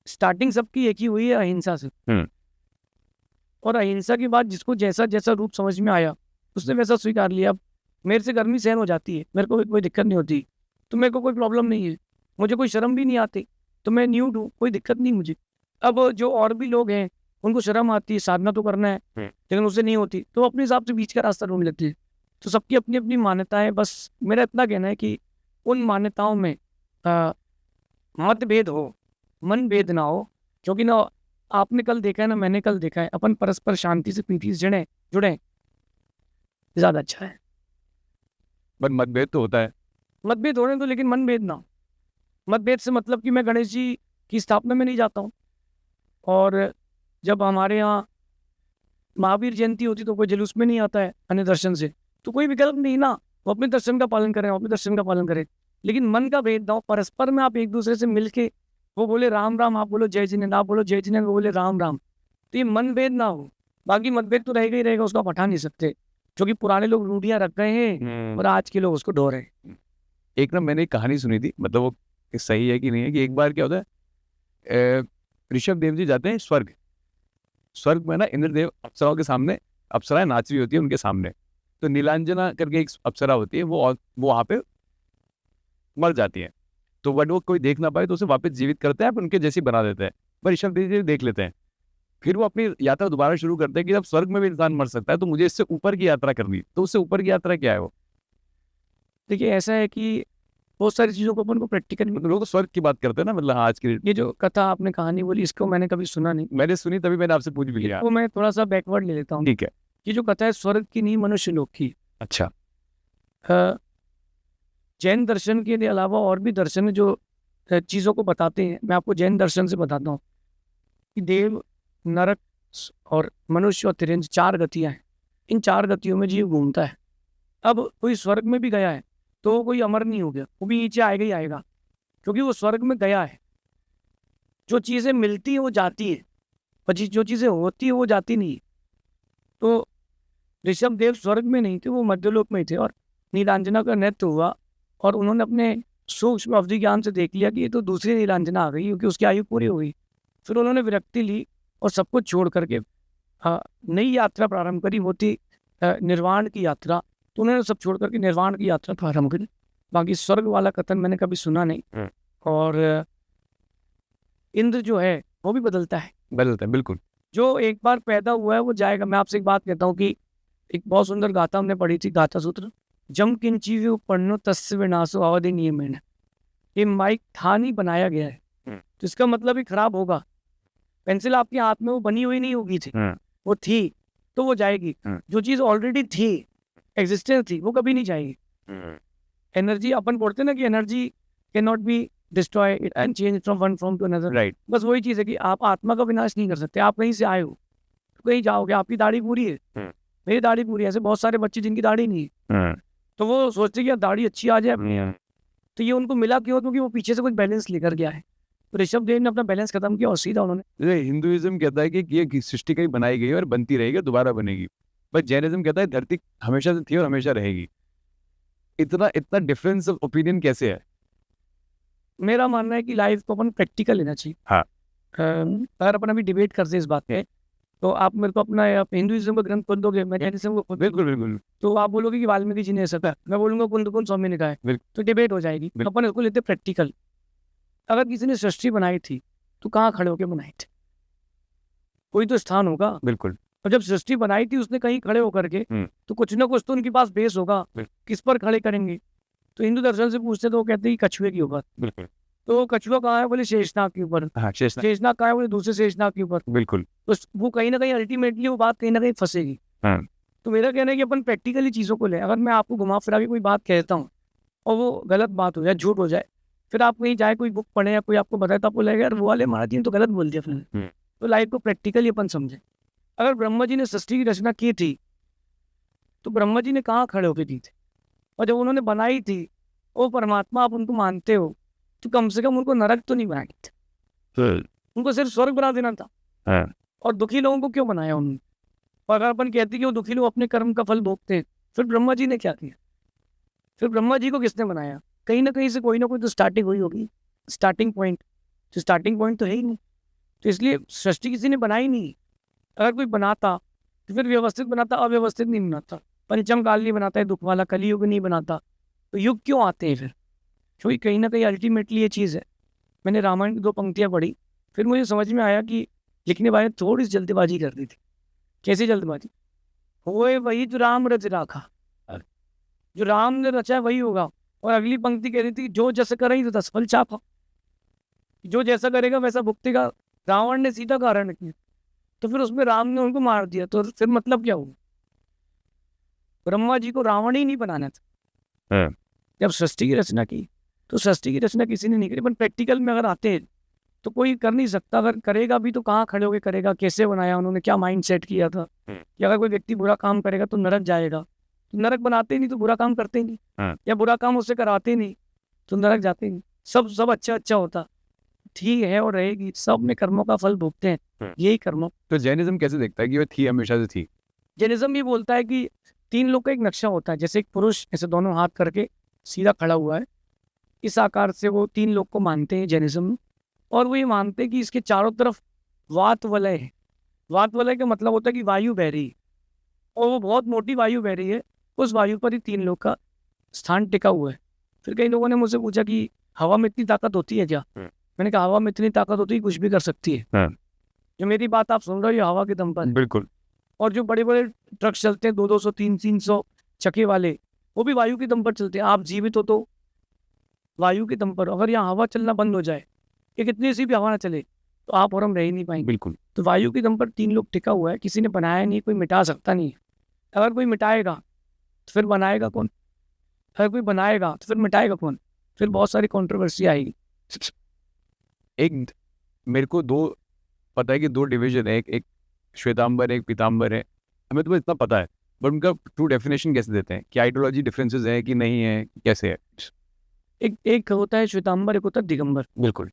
स्टार्टिंग सबकी एक ही हुई है, अहिंसा से। और अहिंसा के बाद जिसको जैसा जैसा रूप समझ में आया उसने वैसा स्वीकार लिया। अब मेरे से गर्मी सहन हो जाती है, मेरे को कोई दिक्कत नहीं होती, तो मेरे को कोई प्रॉब्लम नहीं है, मुझे कोई शर्म भी नहीं आती, तो मैं न्यूड हूँ, कोई दिक्कत नहीं मुझे। अब जो और भी लोग हैं उनको शर्म आती है, साधना तो करना है, लेकिन उससे नहीं होती, तो अपने हिसाब से बीच का रास्ता ढूंढ लेते हैं। तो सबकी अपनी अपनी मान्यताएं। बस मेरा इतना कहना है कि उन मान्यताओं में मतभेद हो, मन भेद ना हो। क्योंकि ना आपने कल देखा है ना मैंने कल देखा है, अपन परस्पर शांति से प्रीति से जुड़े ज़्यादा अच्छा है। पर मतभेद तो होता है, मतभेद होने दो, लेकिन मन भेद ना हो। मतभेद से मतलब कि मैं गणेश जी की स्थापना में नहीं जाता हूँ। और जब हमारे यहाँ महावीर जयंती होती तो कोई जुलूस में नहीं आता है अन्य दर्शन से, तो कोई विकल्प नहीं ना, वो अपने दर्शन का पालन करें, अपने दर्शन का पालन करें। लेकिन मन का भेदभाव परस्पर में आप एक दूसरे से मिलके, वो बोले राम राम, आप बोलो जय जिनेंद्र, आप बोलो जय जिनेंद्र, वो बोले राम राम, तो ये मन भेद ना हो। बाकी मतभेद तो रहेगा ही रहेगा, उसको आप हटा नहीं सकते, क्योंकि पुराने लोग रूढ़ियां रख गए हैं और आज के लोग उसको ढो रहे हैं। एक ना मैंने एक कहानी सुनी थी, मतलब वो सही है कि नहीं है, कि एक बार क्या होता है, ऋषभ देव जी जाते हैं स्वर्ग। स्वर्ग में ना इंद्रदेव अप्सराओं के सामने, अप्सराएं नाच रही होती है उनके सामने, तो नीलांजना करके एक अप्सरा होती है, वो वहां पे मर जाती है। तो बट वो कोई देख ना पाए तो उसे वापस जीवित करते हैं, उनके जैसी बना देते हैं। पर ऋषभ देव जी देख लेते हैं, फिर वो अपनी यात्रा दोबारा शुरू करते हैं कि जब स्वर्ग में भी इंसान मर सकता है तो मुझे इससे ऊपर की यात्रा करनी है। तो उससे ऊपर की यात्रा क्या है वो? देखिए ऐसा है कि बहुत सारी चीज़ों को अपन को प्रैक्टिकल, लोग तो स्वर्ग की बात करते हैं ना, मतलब आज की ये जो कथा आपने कहानी बोली इसको मैंने कभी सुना नहीं, मैंने सुनी तभी मैंने आपसे पूछ भी लिया। इसको मैं थोड़ा सा बैकवर्ड ले लेता हूँ। ठीक है। ये जो कथा है स्वर्ग की नहीं, मनुष्य लोक की। अच्छा। जैन दर्शन के अलावा और भी दर्शन है जो चीज़ों को बताते हैं। मैं आपको जैन दर्शन से बताता हूँ कि देव, नरक और मनुष्य और तिरंज 4 गतियाँ हैं। इन 4 गतियों में जीव घूमता है। अब कोई स्वर्ग में भी गया है तो वो कोई अमर नहीं हो गया, वो भी नीचे आएगा ही आएगा, क्योंकि वो स्वर्ग में गया है। जो चीज़ें मिलती है वो जाती है, पर जो चीज़ें होती है वो जाती नहीं। तो ऋषभ देव स्वर्ग में नहीं थे, वो मध्यलोक में ही थे, और नीलांजना का नृत्य हुआ और उन्होंने अपने सूक्ष्म अवधि ज्ञान से देख लिया कि ये तो दूसरी नीलांजना आ गई, क्योंकि उसकी आयु पूरी हो गई। फिर उन्होंने विरक्ति ली और सब कुछ छोड़ करके नई यात्रा प्रारंभ करी, वो थी निर्वाण की यात्रा। तो उन्होंने सब छोड़ करके निर्वाण की यात्रा प्रारंभ करी। बाकी स्वर्ग वाला कथन मैंने कभी सुना नहीं। और इंद्र जो है वो भी बदलता है, बिल्कुल। जो एक बार पैदा हुआ है वो जाएगा। मैं आपसे एक बात कहता हूँ कि एक बहुत सुंदर गाथा हमने पढ़ी थी, गाथा सूत्र, जम किंची पढ़नो तस्य विनाशो अवधि नियमेन। ये माइक था नहीं, बनाया गया है, तो इसका मतलब ही खराब होगा। पेंसिल आपके हाथ में वो बनी हुई नहीं होगी थी, वो थी तो वो जाएगी। जो चीज ऑलरेडी थी, एग्जिस्टेंस थी, वो कभी नहीं जाएगी। एनर्जी अपन बोलते ना कि energy can not be destroy, it can change from one form to another. Right. बस वही चीज है कि आप आत्मा का विनाश नहीं कर सकते। आप कहीं से आए हो तो कहीं जाओगे। आपकी दाढ़ी पूरी है, मेरी दाढ़ी पूरी है, ऐसे बहुत सारे बच्चे जिनकी दाढ़ी नहीं है, तो वो सोचते कि यार दाढ़ी अच्छी आ जाए, तो ये उनको मिला क्यों? क्योंकि वो पीछे से कुछ बैलेंस लेकर गया है। तो ऋषभ देव ने अपना बैलेंस खत्म किया और सीधा उन्होंने। हिंदुइज्म कहता है कि ये सृष्टि कहीं बनाई गई है और बनती रहेगी, दोबारा बनेगी। पर जैनिज्म कहता है धरती हमेशा से थी और हमेशा रहेगी। इतना इतना डिफरेंस ऑफ ओपिनियन कैसे है? मेरा मानना है कि लाइफ को अपन प्रैक्टिकल लेना चाहिए। हाँ। अगर अपन अभी डिबेट करते हैं इस बात पे, तो आप मेरे को अपना हिंदुइज्म का ग्रंथ खोल दोगे, मैं जैनिज्म को खोल, बिल्कुल। तो आप बोलोगे कि वाल्मीकि जी ने ऐसा कहा, मैं बोलूंगा कुंद स्वामी ने कहा है, तो डिबेट हो जाएगी। अपन इसको लेते प्रैक्टिकल। अगर किसी ने सृष्टि बनाई थी तो कहाँ खड़े होकर बनाई थी? कोई तो स्थान होगा। बिल्कुल। और जब सृष्टि बनाई थी उसने कहीं खड़े होकर के, तो कुछ ना कुछ तो उनके पास बेस होगा, किस पर खड़े करेंगे? तो हिंदू दर्शन से पूछते तो वो कहते हैं कछुए के ऊपर। बिल्कुल। तो कछुआ कहाँ है? बोले शेषनाग के ऊपर। शेषनाग कहाँ है? बोले दूसरे शेषनाग के ऊपर। बिल्कुल। तो वो कहीं ना कहीं अल्टीमेटली वो बात कहीं ना कहीं फंसेगी। तो मेरा कहना है कि अपन प्रैक्टिकली चीज़ों को लें। अगर मैं आपको घुमा फिरा के कोई बात कहता हूँ और वो गलत बात हो जाए, झूठ हो जाए, फिर आप कहीं जाए, कोई बुक पढ़े या कोई आपको बताए, तो आपको लगेगा यार वो वाले महाराज जी ने तो गलत बोल दिया फिर। तो लाइफ को प्रैक्टिकली अपन समझें। अगर ब्रह्मा जी ने सृष्टि की रचना की थी तो ब्रह्मा जी ने कहाँ खड़े होकर की थी? और जब उन्होंने बनाई थी, वो परमात्मा आप उनको मानते हो, तो कम से कम उनको नरक तो नहीं बनाई थी, उनको सिर्फ स्वर्ग बना देना था। और दुखी लोगों को क्यों बनाया उन्होंने? और अगर अपन कहते कि वो दुखी लोग अपने कर्म का फल भोगते हैं, फिर ब्रह्मा जी ने क्या किया? फिर ब्रह्मा जी को किसने बनाया? कहीं ना कहीं से कोई ना कोई तो स्टार्टिंग हुई होगी, स्टार्टिंग पॉइंट। तो स्टार्टिंग पॉइंट तो है ही नहीं, तो इसलिए सृष्टि किसी ने बनाई नहीं। अगर कोई बनाता तो फिर व्यवस्थित बनाता, अव्यवस्थित नहीं बनाता। पंचम काल नहीं बनाता है, दुख वाला कलियुग नहीं बनाता। तो युग क्यों आते हैं फिर? क्योंकि कहीं ना कहीं अल्टीमेटली ये चीज़ है। मैंने रामायण की 2 पंक्तियाँ पढ़ी, फिर मुझे समझ में आया कि लिखने वाले ने थोड़ी सी जल्दबाजी कर दी थी। कैसी जल्दबाजी? होए वही जो राम रच राखा, जो राम ने रचा है वही होगा। और अगली पंक्ति कह रही थी जो जैसा करेगी तो 10 फल चापा, जो जैसा करेगा वैसा भुगतेगा। रावण ने सीता का हरण किया, तो फिर उसमें राम ने उनको मार दिया, तो फिर मतलब क्या हुआ? ब्रह्मा जी को रावण ही नहीं बनाना था। जब सृष्टि की रचना की तो सृष्टि की रचना किसी ने नहीं करी, पर प्रैक्टिकल में अगर आते हैं तो कोई कर नहीं सकता। अगर करेगा भी तो कहाँ खड़े होकर करेगा, कैसे बनाया उन्होंने, क्या माइंड सेट किया था कि अगर कोई व्यक्ति बुरा काम करेगा तो नरक जाएगा, तो नरक बनाते ही नहीं तो बुरा काम करते ही नहीं, या बुरा काम उससे कराते ही नहीं तो नरक जाते ही नहीं। सब अच्छा अच्छा होता, ठीक है और रहेगी, सब में कर्मों का फल भोगते हैं, यही कर्म। तो जैनिज्म कैसे देखता है कि वो थी, हमेशा से थी? जैनिज्म ये बोलता है कि 3 लोग का एक नक्शा होता है, जैसे एक पुरुष ऐसे दोनों हाथ करके सीधा खड़ा हुआ है, इस आकार से वो 3 लोग को मानते हैं जैनिज्म में। और वो ये मानते हैं कि इसके चारों तरफ वात वलय है। वात वलय का मतलब होता है कि वायु बह रही है, और वो बहुत मोटी वायु बह रही है, उस वायु पर ही 3 लोग का स्थान टिका हुआ है। फिर कई लोगों ने मुझसे पूछा कि हवा में इतनी ताकत होती है क्या? मैंने कहा हवा में इतनी ताकत होती है, कुछ भी कर सकती है। जो मेरी बात आप सुन रहे हो ये हवा के दम पर है। बिल्कुल। और जो बड़े बड़े ट्रक चलते हैं 200 300 चक्के वाले, वो भी वायु के दम पर चलते हैं। आप जीवित हो तो वायु के दम पर। अगर यहाँ हवा चलना बंद हो जाए, कि कितनी सी भी हवा ना चले, तो आप और हम रह ही नहीं पाएंगे। बिल्कुल। तो वायु के दम पर 3 लोग टिका हुआ है, किसी ने बनाया नहीं, कोई मिटा सकता नहीं है। अगर कोई मिटाएगा तो फिर बनाएगा कौन? अगर कोई बनाएगा तो फिर मिटाएगा कौन? फिर बहुत सारी कंट्रोवर्सी आएगी। एक मेरे को 2 पता है कि 2 डिवीजन है, एक श्वेतांबर है, एक पीतांबर है। हमें तो इतना पता है, बट उनका ट्रू डेफिनेशन कैसे देते हैं? क्या आइडियोलॉजी डिफरेंसेस है कि नहीं है, कैसे है? एक होता है श्वेतांबर, एक होता है दिगंबर। बिल्कुल।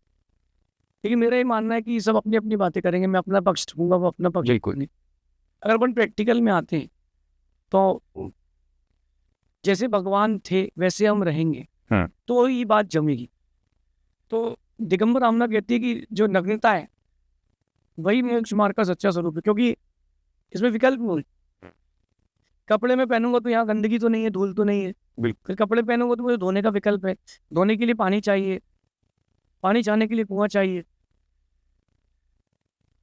लेकिन मेरा ये मानना है कि सब अपनी अपनी बातें करेंगे, मैं अपना पक्ष रखूंगा, वो अपना पक्ष बिल्कुल। रखेंगे। अगर अपन प्रैक्टिकल में आते हैं तो जैसे भगवान थे वैसे हम रहेंगे, तो ये बात जमेगी। तो दिगंबर आमना कहती है कि जो नग्नता है वही मोक्ष मार्ग का सच्चा स्वरूप है, क्योंकि इसमें विकल्प नहीं। कपड़े में पहनूंगा तो यहाँ गंदगी तो नहीं है, धूल तो नहीं है। बिल्कुल। फिर कपड़े पहनूंगा तो मुझे धोने का विकल्प है, धोने के लिए पानी चाहिए, पानी चाहने के लिए कुआं चाहिए,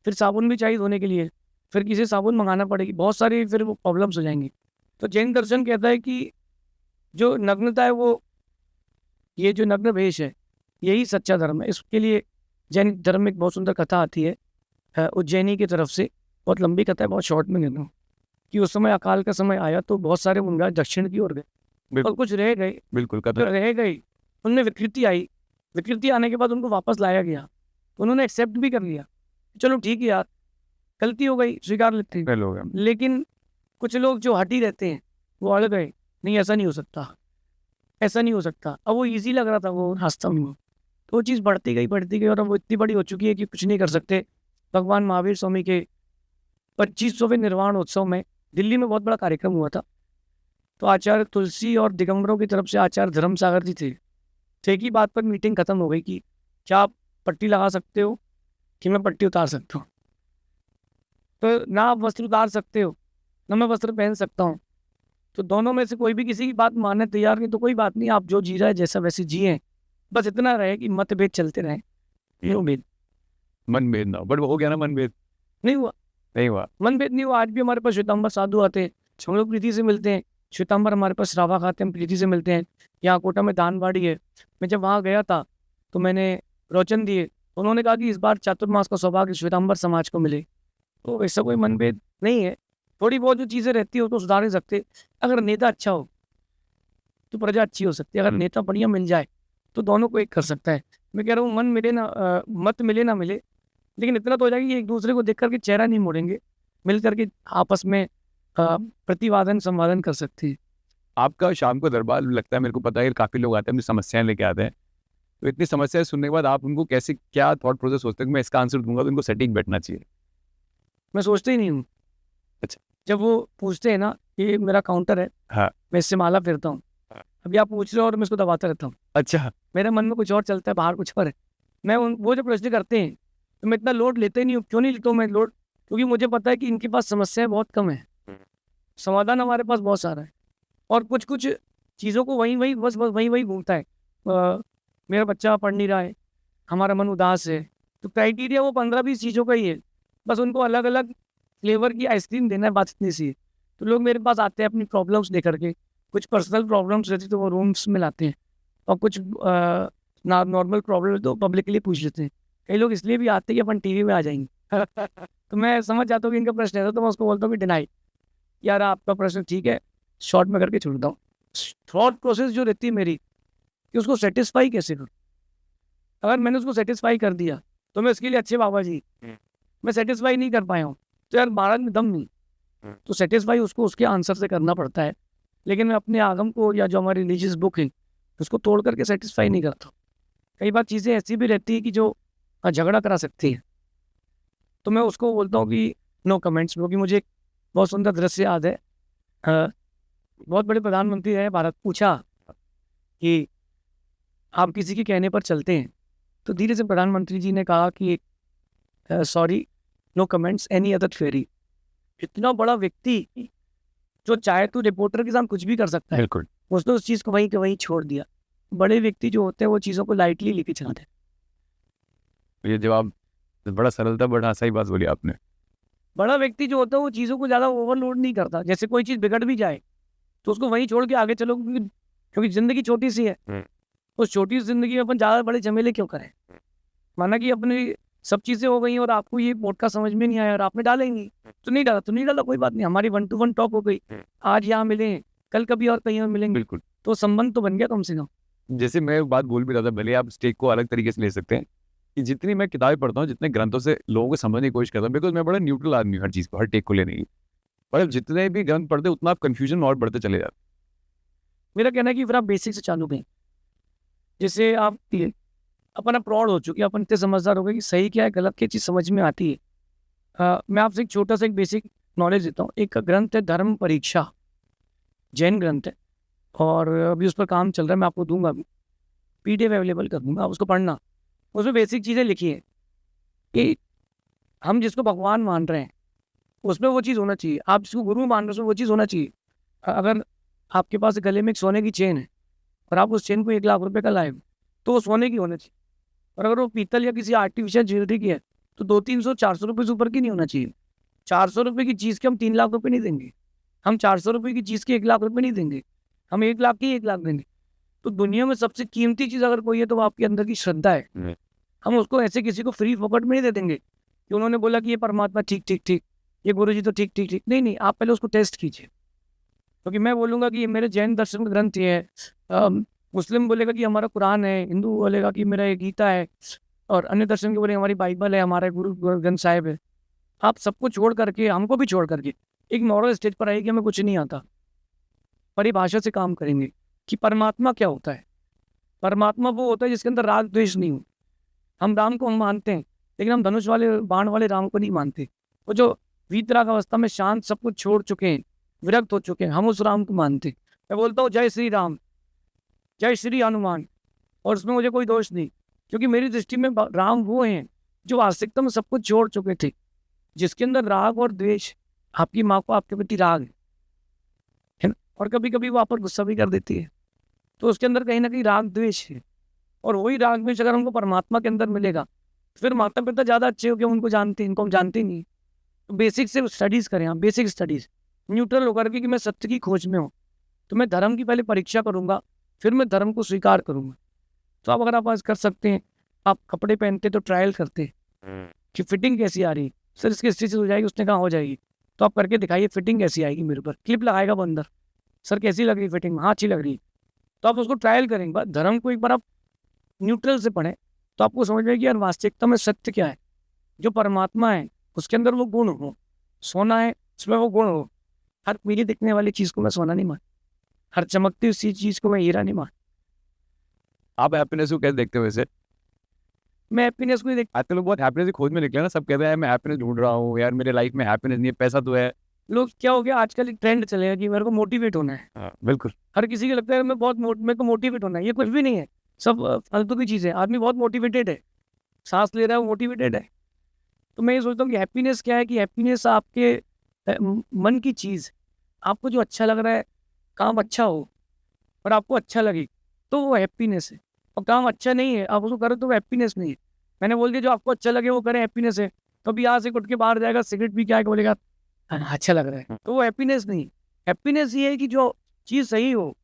फिर साबुन भी चाहिए धोने के लिए, फिर किसी साबुन मंगाना पड़ेगी, बहुत सारी फिर वो प्रॉब्लम्स हो जाएंगी। तो जैन दर्शन कहता है कि जो नग्नता है वो, ये जो नग्न वेश है यही सच्चा धर्म है। इसके लिए जैन धर्म में एक बहुत सुंदर कथा आती है उज्जैनी की तरफ से, बहुत लंबी कथा है, बहुत शॉर्ट में कहता हूँ कि उस समय अकाल का समय आया तो बहुत सारे मुनगा दक्षिण की ओर गए और कुछ रह गए। बिल्कुल। जो रह गए उनमें विकृति आई, विकृति आने के बाद उनको वापस लाया गया, तो उन्होंने एक्सेप्ट भी कर लिया, चलो ठीक है यार गलती हो गई, स्वीकार लेते हैं। लेकिन कुछ लोग जो हटी रहते हैं वो अड़ गए, नहीं ऐसा नहीं हो सकता, ऐसा नहीं हो सकता। अब वो इजी लग रहा था वो रास्ता में, तो वो चीज़ बढ़ती गई और अब वो इतनी बड़ी हो चुकी है कि कुछ नहीं कर सकते। भगवान महावीर स्वामी के 2500वें निर्वाण उत्सव में दिल्ली में बहुत बड़ा कार्यक्रम हुआ था। तो आचार्य तुलसी और दिगंबरों की तरफ से आचार्य धर्म सागर जी थे। तो एक ही बात पर मीटिंग खत्म हो गई कि क्या आप पट्टी लगा सकते हो कि मैं पट्टी उतार सकता हूँ। तो ना आप वस्त्र उतार सकते हो ना मैं वस्त्र पहन सकता हूँ, तो दोनों में से कोई भी किसी की बात मानने तैयार नहीं, तो कोई बात नहीं, आप जो जी रहा है जैसा वैसे जिए, बस इतना रहे कि मतभेद चलते रहे। भेद मनभेद ना, बट हो गया ना मनभेद? नहीं हुआ, नहीं हुआ, मनभेद नहीं हुआ। आज भी हमारे पास श्वेतांबर साधु आते हैं, हम लोग प्रीति से मिलते हैं। श्वेतांबर हमारे पास श्रावा खाते हैं, प्रीति से मिलते हैं। यहाँ कोटा में दानबाड़ी है, मैं जब वहाँ गया था तो मैंने रोचन दिए, उन्होंने कहा कि इस बार चातुर्मास का सौभाग्य श्वेतांबर समाज को मिले। तो ऐसा कोई मनभेद नहीं है। थोड़ी बहुत जो चीज़ें रहती हो तो सुधार नहीं सकते। अगर नेता अच्छा हो तो प्रजा अच्छी हो सकती है, अगर नेता बढ़िया मिल जाए तो दोनों को एक कर सकता है। मैं कह रहा हूँ मन मिले ना मत मिले ना मिले, लेकिन इतना तो हो जाएगा कि एक दूसरे को देख करके चेहरा नहीं मोड़ेंगे, मिल करके आपस में प्रतिवादन संवादन कर सकते हैं। आपका शाम को दरबार लगता है, मेरे को पता है काफ़ी लोग आते हैं, अपनी समस्याएं लेके आते हैं। तो इतनी समस्याएं सुनने के बाद आप उनको कैसे, क्या थॉट प्रोसेस सोचते हैं कि मैं इसका आंसर दूंगा तो इनको सटीक बैठना चाहिए? मैं सोचते ही नहीं हूँ। अच्छा। जब वो पूछते हैं ना कि मेरा काउंटर है, हाँ, मैं इससे माला फिरता हूँ, अभी आप पूछ रहे हो और मैं इसको दबाता रहता हूँ। अच्छा। मेरे मन में कुछ और चलता है, बाहर कुछ और है। मैं वो जो प्रश्न करते हैं तो मैं इतना लोड लेते ही नहीं हूँ। क्यों नहीं लेता हूँ मैं लोड? क्योंकि मुझे पता है कि इनके पास समस्याएं बहुत कम है, समाधान हमारे पास बहुत सारा है। और कुछ कुछ चीज़ों को बस वही घूमता है। मेरा बच्चा पढ़ नहीं रहा है, हमारा मन उदास है, तो क्राइटेरिया वो 15-20 चीज़ों का ही है, बस उनको अलग अलग फ्लेवर की आइसक्रीम देना है, बात इतनी सी है। तो लोग मेरे पास आते हैं अपनी प्रॉब्लम्स लेकर के, कुछ पर्सनल प्रॉब्लम्स रहती तो वो रूम्स में लाते हैं, और कुछ नॉर्मल प्रॉब्लम तो पब्लिकली पूछ लेते हैं। कई लोग इसलिए भी आते हैं कि अपन टीवी में आ जाएंगे तो मैं समझ जाता हूँ कि इनका प्रश्न है, तो मैं उसको बोलता हूँ कि डिनाई, यार आपका प्रश्न ठीक है, शॉर्ट में करके छोड़ता हूँ। थॉट प्रोसेस जो रहती है मेरी कि उसको सेटिस्फाई कैसे करूँ। अगर मैंने उसको सेटिस्फाई कर दिया तो मैं उसके लिए अच्छे बाबा जी, मैं सेटिस्फाई नहीं कर पाया हूँ तो यार महाराज में दम नहीं। तो सेटिस्फाई उसको उसके आंसर से करना पड़ता है, लेकिन मैं अपने आगम को या जो हमारी रिलीजियस बुक है उसको तोड़ करके सेटिस्फाई नहीं करता। कई बार चीज़ें ऐसी भी रहती है कि जो झगड़ा करा सकती है, तो मैं उसको बोलता हूँ कि नो कमेंट्स। क्योंकि मुझे एक बहुत सुंदर दृश्य याद है। बहुत बड़े प्रधानमंत्री रहे भारत, पूछा कि आप किसी के कहने पर चलते हैं, तो धीरे से प्रधानमंत्री जी ने कहा कि sorry, no comments any other theory. इतना बड़ा व्यक्ति जो चाहे तो रिपोर्टर के साथ कुछ भी कर सकता है, बिल्कुल। उसने उस चीज़ को वहीं के वहीं छोड़ दिया। बड़े व्यक्ति जो होते हैं वो चीज़ों को लाइटली लेके चलते हैं। ये जवाब बड़ा सरल था, बड़ा सही बात बोली आपने। बड़ा व्यक्ति जो होता है वो चीज़ों को ज़्यादा ओवरलोड नहीं करता। जैसे कोई चीज़ बिगड़ भी जाए तो उसको वहीं छोड़ के आगे चलो, क्योंकि ज़िंदगी छोटी सी है। उस छोटी सी ज़िंदगी में अपन ज़्यादा बड़े झमेले क्यों करें। माना कि अपनी सब चीज़ें हो गई और आपको ये पॉडकास्ट समझ में नहीं आया और आपने डाला ही नहीं, तो नहीं डाला कोई बात नहीं। हमारी 1 to 1 टॉक हो गई, आज यहाँ मिले, कल कभी और कहीं और मिलेंगे, बिल्कुल। तो संबंध तो बन गया कम से कम। जैसे मैं एक बात बोल भी रहा था, भले आप स्टेक को अलग तरीके से ले सकते हैं, कि जितनी मैं किताबें पढ़ता हूँ, जितने ग्रंथों से लोगों को समझने की कोशिश करता हूँ, बिकॉज मैं बड़ा न्यूट्रल आदमी हूँ हर चीज़ को, हर टेक को लेने की। पर अब जितने भी ग्रंथ पढ़ते उतना आप कन्फ्यूजन में और बढ़ते चले जाते। मेरा कहना है कि फिर आप बेसिक से चालू करें। जैसे आप अपना प्रौढ़ हो चुके, अपन इतने समझदार हो गए कि सही क्या है गलत क्या चीज़ समझ में आती है। मैं आपसे एक छोटा सा एक बेसिक नॉलेज देता हूँ। एक ग्रंथ है धर्म परीक्षा, जैन ग्रंथ है, और अभी उस पर काम चल रहा है। मैं आपको दूंगा, अभी PDF अवेलेबल कर दूंगा, आप उसको पढ़ना। उसमें बेसिक चीज़ें लिखी है कि हम जिसको भगवान मान रहे हैं उसमें वो चीज़ होना चाहिए, आप जिसको गुरु मान रहे हो उसमें वो चीज़ होना चाहिए। अगर आपके पास गले में एक सोने की चेन है और आप उस चेन को 1 लाख रुपए का लाए हो, तो वो सोने की होनी चाहिए। और अगर वो पीतल या किसी आर्टिफिशियल ज्वेलरी की है तो 200-300-400 रुपये से ऊपर की नहीं होना चाहिए। 400 रुपये की चीज़ के हम 3 लाख रुपये नहीं देंगे, हम 400 रुपये की चीज़ के 1 लाख रुपये नहीं देंगे, हम 1 लाख की 1 लाख देंगे। तो दुनिया में सबसे कीमती चीज़ अगर कोई है तो वो आपके अंदर की श्रद्धा है। हम उसको ऐसे किसी को फ्री फोकट में नहीं दे देंगे कि उन्होंने बोला कि ये परमात्मा ठीक ठीक ठीक, ये गुरु जी तो ठीक ठीक ठीक। नहीं, आप पहले उसको टेस्ट कीजिए। क्योंकि मैं बोलूँगा कि ये मेरे जैन दर्शन का ग्रंथ ये है, मुस्लिम बोलेगा कि हमारा कुरान है, हिंदू बोलेगा कि मेरा ये गीता है, और अन्य दर्शन के बोले हमारी बाइबल है, हमारा गुरु ग्रंथ साहिब है। आप सबको छोड़ करके, हमको भी छोड़ करके एक मॉरल स्टेज पर आए कि हमें कुछ नहीं आता, परिभाषा से काम करेंगे कि परमात्मा क्या होता है। परमात्मा वो होता है जिसके अंदर राग द्वेष नहीं हो। हम राम को हम मानते हैं, लेकिन हम धनुष वाले बाण वाले राम को नहीं मानते। वो जो वीतराग अवस्था में शांत सब कुछ छोड़ चुके हैं, विरक्त हो चुके हैं, हम उस राम को मानते हैं। मैं बोलता हूँ जय श्री राम, जय श्री हनुमान, और उसमें मुझे कोई दोष नहीं, क्योंकि मेरी दृष्टि में राम वो हैं जो वास्तविकता में सब कुछ छोड़ चुके थे। जिसके अंदर राग और द्वेष, आपकी माँ को आपके प्रति राग है ना, और कभी कभी वो आप पर गुस्सा भी कर देती है, तो उसके अंदर कहीं ना कहीं राग द्वेष है। और वही राग द्वेष अगर हमको परमात्मा के अंदर मिलेगा तो फिर माता पिता ज़्यादा अच्छे हो गए, उनको जानते हैं, इनको हम जानते नहीं। तो बेसिक से स्टडीज़ करें आप, बेसिक स्टडीज़ न्यूट्रल होकर के कि मैं सत्य की खोज में हूँ, तो मैं धर्म की पहले परीक्षा करूँगा, फिर मैं धर्म को स्वीकार करूँगा। तो आप अगर आप आज कर सकते हैं, आप कपड़े पहनते तो ट्रायल करते कि फिटिंग कैसी आ रही, सर इसकी स्टिच हो जाएगी, उसने कहा हो जाएगी, तो आप करके दिखाइए फिटिंग कैसी आएगी मेरे पर, क्लिप लगाएगा वो अंदर, सर कैसी लग रही फिटिंग, हाँ अच्छी लग रही, तो आप उसको ट्रायल करेंगे। धर्म को एक बार आप न्यूट्रल से पढ़ें तो आपको समझ में कि यार वास्तविकता में सत्य क्या है। जो परमात्मा है उसके अंदर वो गुण हो, सोना है उसमें वो गुण हो। हर पीली दिखने वाली चीज़ को मैं सोना नहीं मान, हर चमकती उसी चीज़ को मैं हीरा नहीं मान। आप हैप्पीनेस को कैसे देखते हो वैसे? मैं हैप्पीनेस को ही देख, आजकल लोग बहुत हैप्पीनेस की खोज में निकले ना, सब कहते हैं मैं हैप्पीनेस ढूंढ रहा हूँ यार, मेरे लाइफ में हैप्पीनेस नहीं है, पैसा तो है। लोग क्या हो गया आजकल एक ट्रेंड चलेगा कि मेरे को मोटिवेट होना है। बिल्कुल। हर किसी को लगता है मैं बहुत मेरे को मोटिवेट होना है, ये कुछ भी नहीं है, सब फालतू की चीज़ है। आदमी बहुत मोटिवेटेड है, सांस ले रहा है वो मोटिवेटेड है। तो मैं ये सोचता हूँ कि हैप्पीनेस क्या है, कि हैप्पीनेस आपके मन की चीज़, आपको जो अच्छा लग रहा है, काम अच्छा हो और आपको अच्छा लगे तो वो हैप्पीनेस है। और काम अच्छा नहीं है आप उसको करो तो वो हैप्पीनेस नहीं है। मैंने बोल दिया जो आपको अच्छा लगे वो करें, हैप्पीनेस है। तो अभी यहाँ से उठ के बाहर जाएगा, सिगरेट पी के आएगा, बोलेगा अच्छा लग रहा है, तो वो हैप्पीनेस नहीं। हैप्पीनेस ये है कि जो चीज़ सही हो,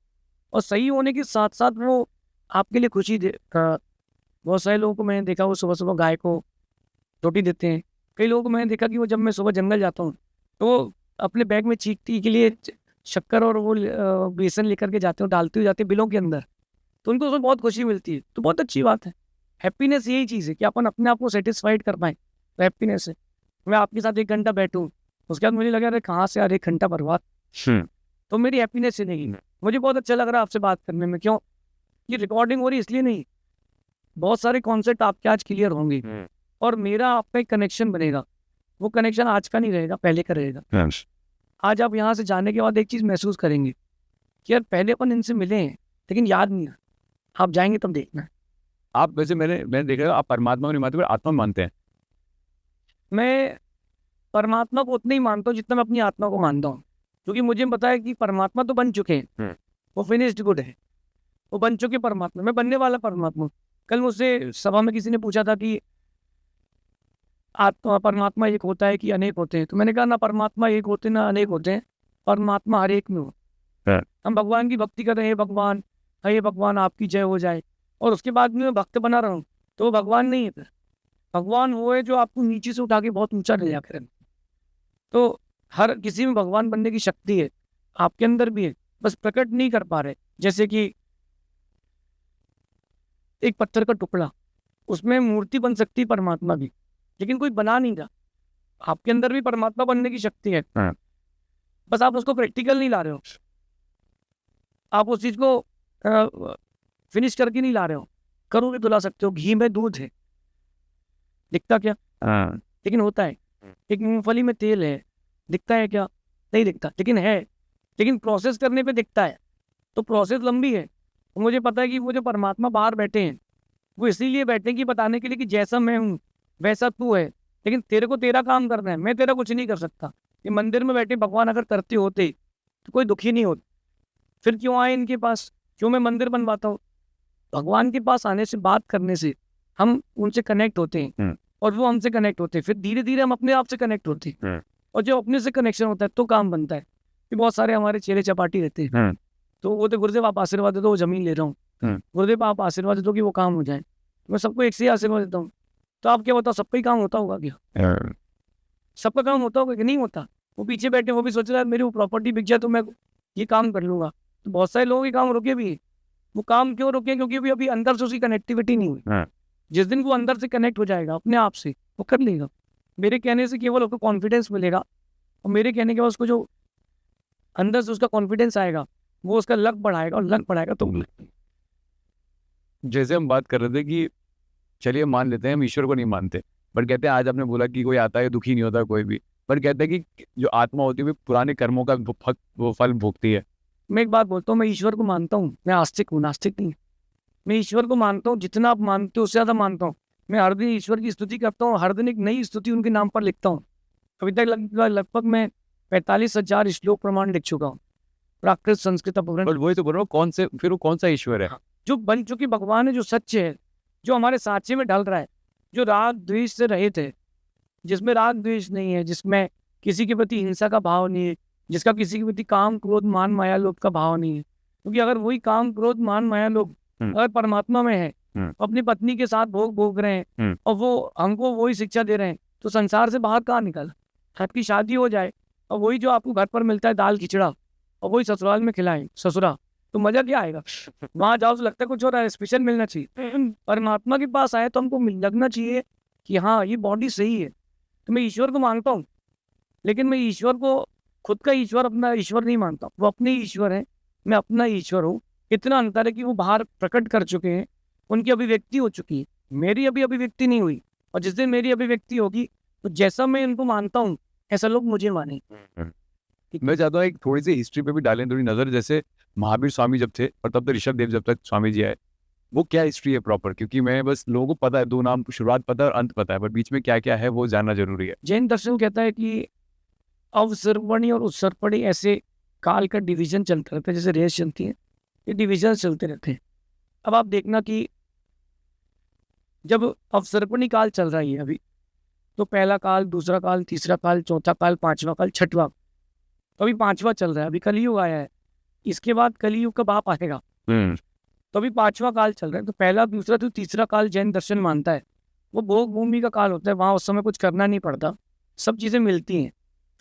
और सही होने के साथ साथ वो आपके लिए खुशी दे। बहुत सारे लोगों को मैंने देखा वो सुबह सुबह गाय को रोटी देते हैं। कई लोगों को मैंने देखा कि वो जब मैं सुबह जंगल जाता हूँ तो वो अपने बैग में चींटी के लिए शक्कर और वो बेसन लेकर के जाते हो, डालते हुए जाते हैं बिलों के अंदर, तो उनको उसमें बहुत खुशी मिलती है, तो बहुत अच्छी बात है। हैप्पीनेस यही चीज़ है कि अपन अपने आप को सेटिस्फाइड कर पाएँ, तो हैप्पीनेस है। मैं आपके साथ 1 घंटा बैठूँ, उसके बाद मुझे लगा अरे कहाँ से यार 1 घंटा बर्बाद, तो मेरी हैप्पीनेस चलेगी। मुझे बहुत अच्छा लग रहा है आपसे बात करने में, क्यों? ये रिकॉर्डिंग हो रही है इसलिए नहीं, बहुत सारे कॉन्सेप्ट आपके आज क्लियर होंगे और मेरा आपका एक कनेक्शन बनेगा। वो कनेक्शन आज का नहीं रहेगा, पहले का रहेगा। आज आप यहाँ से जाने के बाद एक चीज़ महसूस करेंगे कि यार पहले अपन इनसे मिले हैं, लेकिन याद नहीं है। आप जाएँगे तब देखना। आप वैसे मैंने देखा आप परमात्मा को नहीं मानते, पर आत्मा में मानते हैं। मैं परमात्मा को उतना ही मानता हूँ जितना मैं अपनी आत्मा को मानता हूँ, क्योंकि मुझे पता है कि परमात्मा तो बन चुके हैं, वो फिनिश्ड गुड है, वो बन चुके परमात्मा, मैं बनने वाला परमात्मा हूँ। कल मुझसे सभा में किसी ने पूछा था कि आत्मा परमात्मा एक होता है कि अनेक होते हैं, तो मैंने कहा ना परमात्मा एक होते ना अनेक होते हैं, परमात्मा हर एक में हो। हम भगवान की भक्ति कर रहे हैं, भगवान हे भगवान आपकी जय हो जाए, और उसके बाद में मैं भक्त बना रहा हूँ, तो वो भगवान नहीं है फिर। भगवान वो है जो आपको नीचे से उठा के बहुत ऊंचा ले जाकर। तो हर किसी में भगवान बनने की शक्ति है, आपके अंदर भी है, बस प्रकट नहीं कर पा रहे। जैसे कि एक पत्थर का टुकड़ा, उसमें मूर्ति बन सकती है परमात्मा की, लेकिन कोई बना नहीं रहा। आपके अंदर भी परमात्मा बनने की शक्ति है, बस आप उसको प्रैक्टिकल नहीं ला रहे हो, आप उस चीज को फिनिश करके नहीं ला रहे हो। करोगे तो ला सकते हो, घी में दूध है, दिखता क्या? लेकिन होता है। एक मूंगफली में तेल है, दिखता है क्या? नहीं दिखता, लेकिन है। लेकिन प्रोसेस करने पे दिखता है, तो प्रोसेस लंबी है। मुझे पता है कि वो जो परमात्मा बाहर बैठे हैं, वो इसीलिए बैठे हैं कि बताने के लिए कि जैसा मैं हूँ वैसा तू है, लेकिन तेरे को तेरा काम करना है, मैं तेरा कुछ नहीं कर सकता। ये मंदिर में बैठे भगवान अगर करते होते तो कोई दुखी नहीं होता, फिर क्यों आए इनके पास, क्यों मैं मंदिर बनवाता हूँ? भगवान के पास आने से, बात करने से हम उनसे कनेक्ट होते हैं और वो हमसे कनेक्ट होते हैं, फिर धीरे धीरे हम अपने आप से कनेक्ट होते हैं, और जो अपने से कनेक्शन होता है तो काम बनता है। कि बहुत सारे हमारे चेले चपाटी रहते हैं, तो वो तो गुरुदेव आप आशीर्वाद दे दो, वो जमीन ले रहा हूँ, गुरुदेव आप आशीर्वाद दे दो कि वो काम हो जाए। मैं सबको एक से ही आशीर्वाद देता हूँ, तो आप क्या बताओ, सबका ही काम होता होगा क्या? सबका काम होता होगा कि नहीं होता? वो पीछे बैठे, वो भी सोच रहा है मेरी वो प्रॉपर्टी बिक जाए तो मैं ये काम कर लूंगा। तो बहुत सारे लोगों के काम रुके भी, वो काम क्यों रुके? क्योंकि अभी अंदर से उसकी कनेक्टिविटी नहीं हुई। जिस दिन वो अंदर से कनेक्ट हो जाएगा अपने आप से, वो कर लेगा। मेरे कहने से केवल उसको कॉन्फिडेंस मिलेगा, और मेरे कहने के बाद उसको जो अंदर से उसका कॉन्फिडेंस आएगा, वो उसका लक बढ़ाएगा, और लक बढ़ाएगा तो जैसे हम बात कर रहे थे कि चलिए मान लेते हैं हम ईश्वर को नहीं मानते, पर कहते हैं आज आपने बोला कि कोई आता है दुखी नहीं होता कोई भी, पर कहते हैं कि जो आत्मा होती है वो पुराने कर्मों का वो फल भोगती है। मैं एक बात बोलता हूँ, मैं ईश्वर को मानता हूँ, मैं आस्तिक हूँ, नास्तिक नहीं। मैं ईश्वर को मानता हूँ, जितना आप मानते हो उससे ज़्यादा मानता हूँ। मैं हर दिन ईश्वर की स्तुति करता हूँ, हर दिन एक नई स्तुति उनके नाम पर लिखता हूँ। अभी तक लगभग मैं 45,000 श्लोक प्रमाण लिख चुका हूँ, प्राकृत संस्कृत अपभ्रंश। पर वही तो बोल रहा हूँ, वो कौन सा ईश्वर है? जो बन चुकी भगवान है, जो सच्चे है, जो हमारे साँचे में ढल रहा है, जो राग द्वेष से रहित है, जिसमें राग द्वेष नहीं है, जिसमें किसी के प्रति हिंसा का भाव नहीं है, जिसका किसी के प्रति काम क्रोध मान माया लोभ का भाव नहीं है। क्योंकि अगर वही काम क्रोध मान माया लोभ अगर परमात्मा में है, अपनी पत्नी के साथ भोग रहे हैं, और वो हमको वही शिक्षा दे रहे हैं, तो संसार से बाहर कहाँ निकल? आपकी शादी हो जाए और वही जो आपको घर पर मिलता है दाल खिचड़ा, और वही ससुराल में खिलाएं ससुरा, तो मजा क्या आएगा? वहां जाओ तो लगता है कुछ हो रहा है, स्पेशल मिलना चाहिए। परमात्मा के पास आए तो हमको लगना चाहिए कि हाँ ये बॉडी सही है। तो मैं ईश्वर को मानता हूँ, लेकिन मैं ईश्वर को खुद का ईश्वर, अपना ईश्वर नहीं मानता। वो अपने ईश्वर है, मैं अपना ईश्वर हूँ। इतना अंतर है कि वो बाहर प्रकट कर चुके हैं, उनकी अभिव्यक्ति हो चुकी है, मेरी अभी अभिव्यक्ति नहीं हुई। और जिस दिन मेरी अभिव्यक्ति होगी, तो जैसा मैं इनको मानता हूँ ऐसा लोग मुझे माने। मैं चाहता हूँ एक थोड़ी सी हिस्ट्री पे भी डालें थोड़ी नजर। जैसे महावीर स्वामी जब थे और तब तक ऋषभ देव जब तक स्वामी जी आए, वो क्या हिस्ट्री है प्रॉपर? क्योंकि मैं बस लोगों को पता है, 2 नाम, शुरुआत पता है और अंत पता है, पर बीच में क्या क्या है वो जानना जरूरी है। जैन दर्शन कहता है कि अवसर्पणी और उत्सर्पणी ऐसे काल का डिवीजन चलता रहता है, जैसे रेस चलती है, ये डिवीजन चलते रहते हैं। अब आप देखना कि जब अवसर्पणी काल चल रहा है अभी, तो पहला काल, दूसरा काल, तीसरा काल, चौथा काल, 5वां काल, 6वां, तो अभी 5वां चल रहा है। अभी कलयुग आया है, इसके बाद कलयुग का बाप आएगा, तो अभी 5वां काल चल रहा है। तो पहला, दूसरा, तो तीसरा काल जैन दर्शन मानता है वो भोग भूमि का काल होता है, वहाँ उस समय कुछ करना नहीं पड़ता, सब चीज़ें मिलती हैं।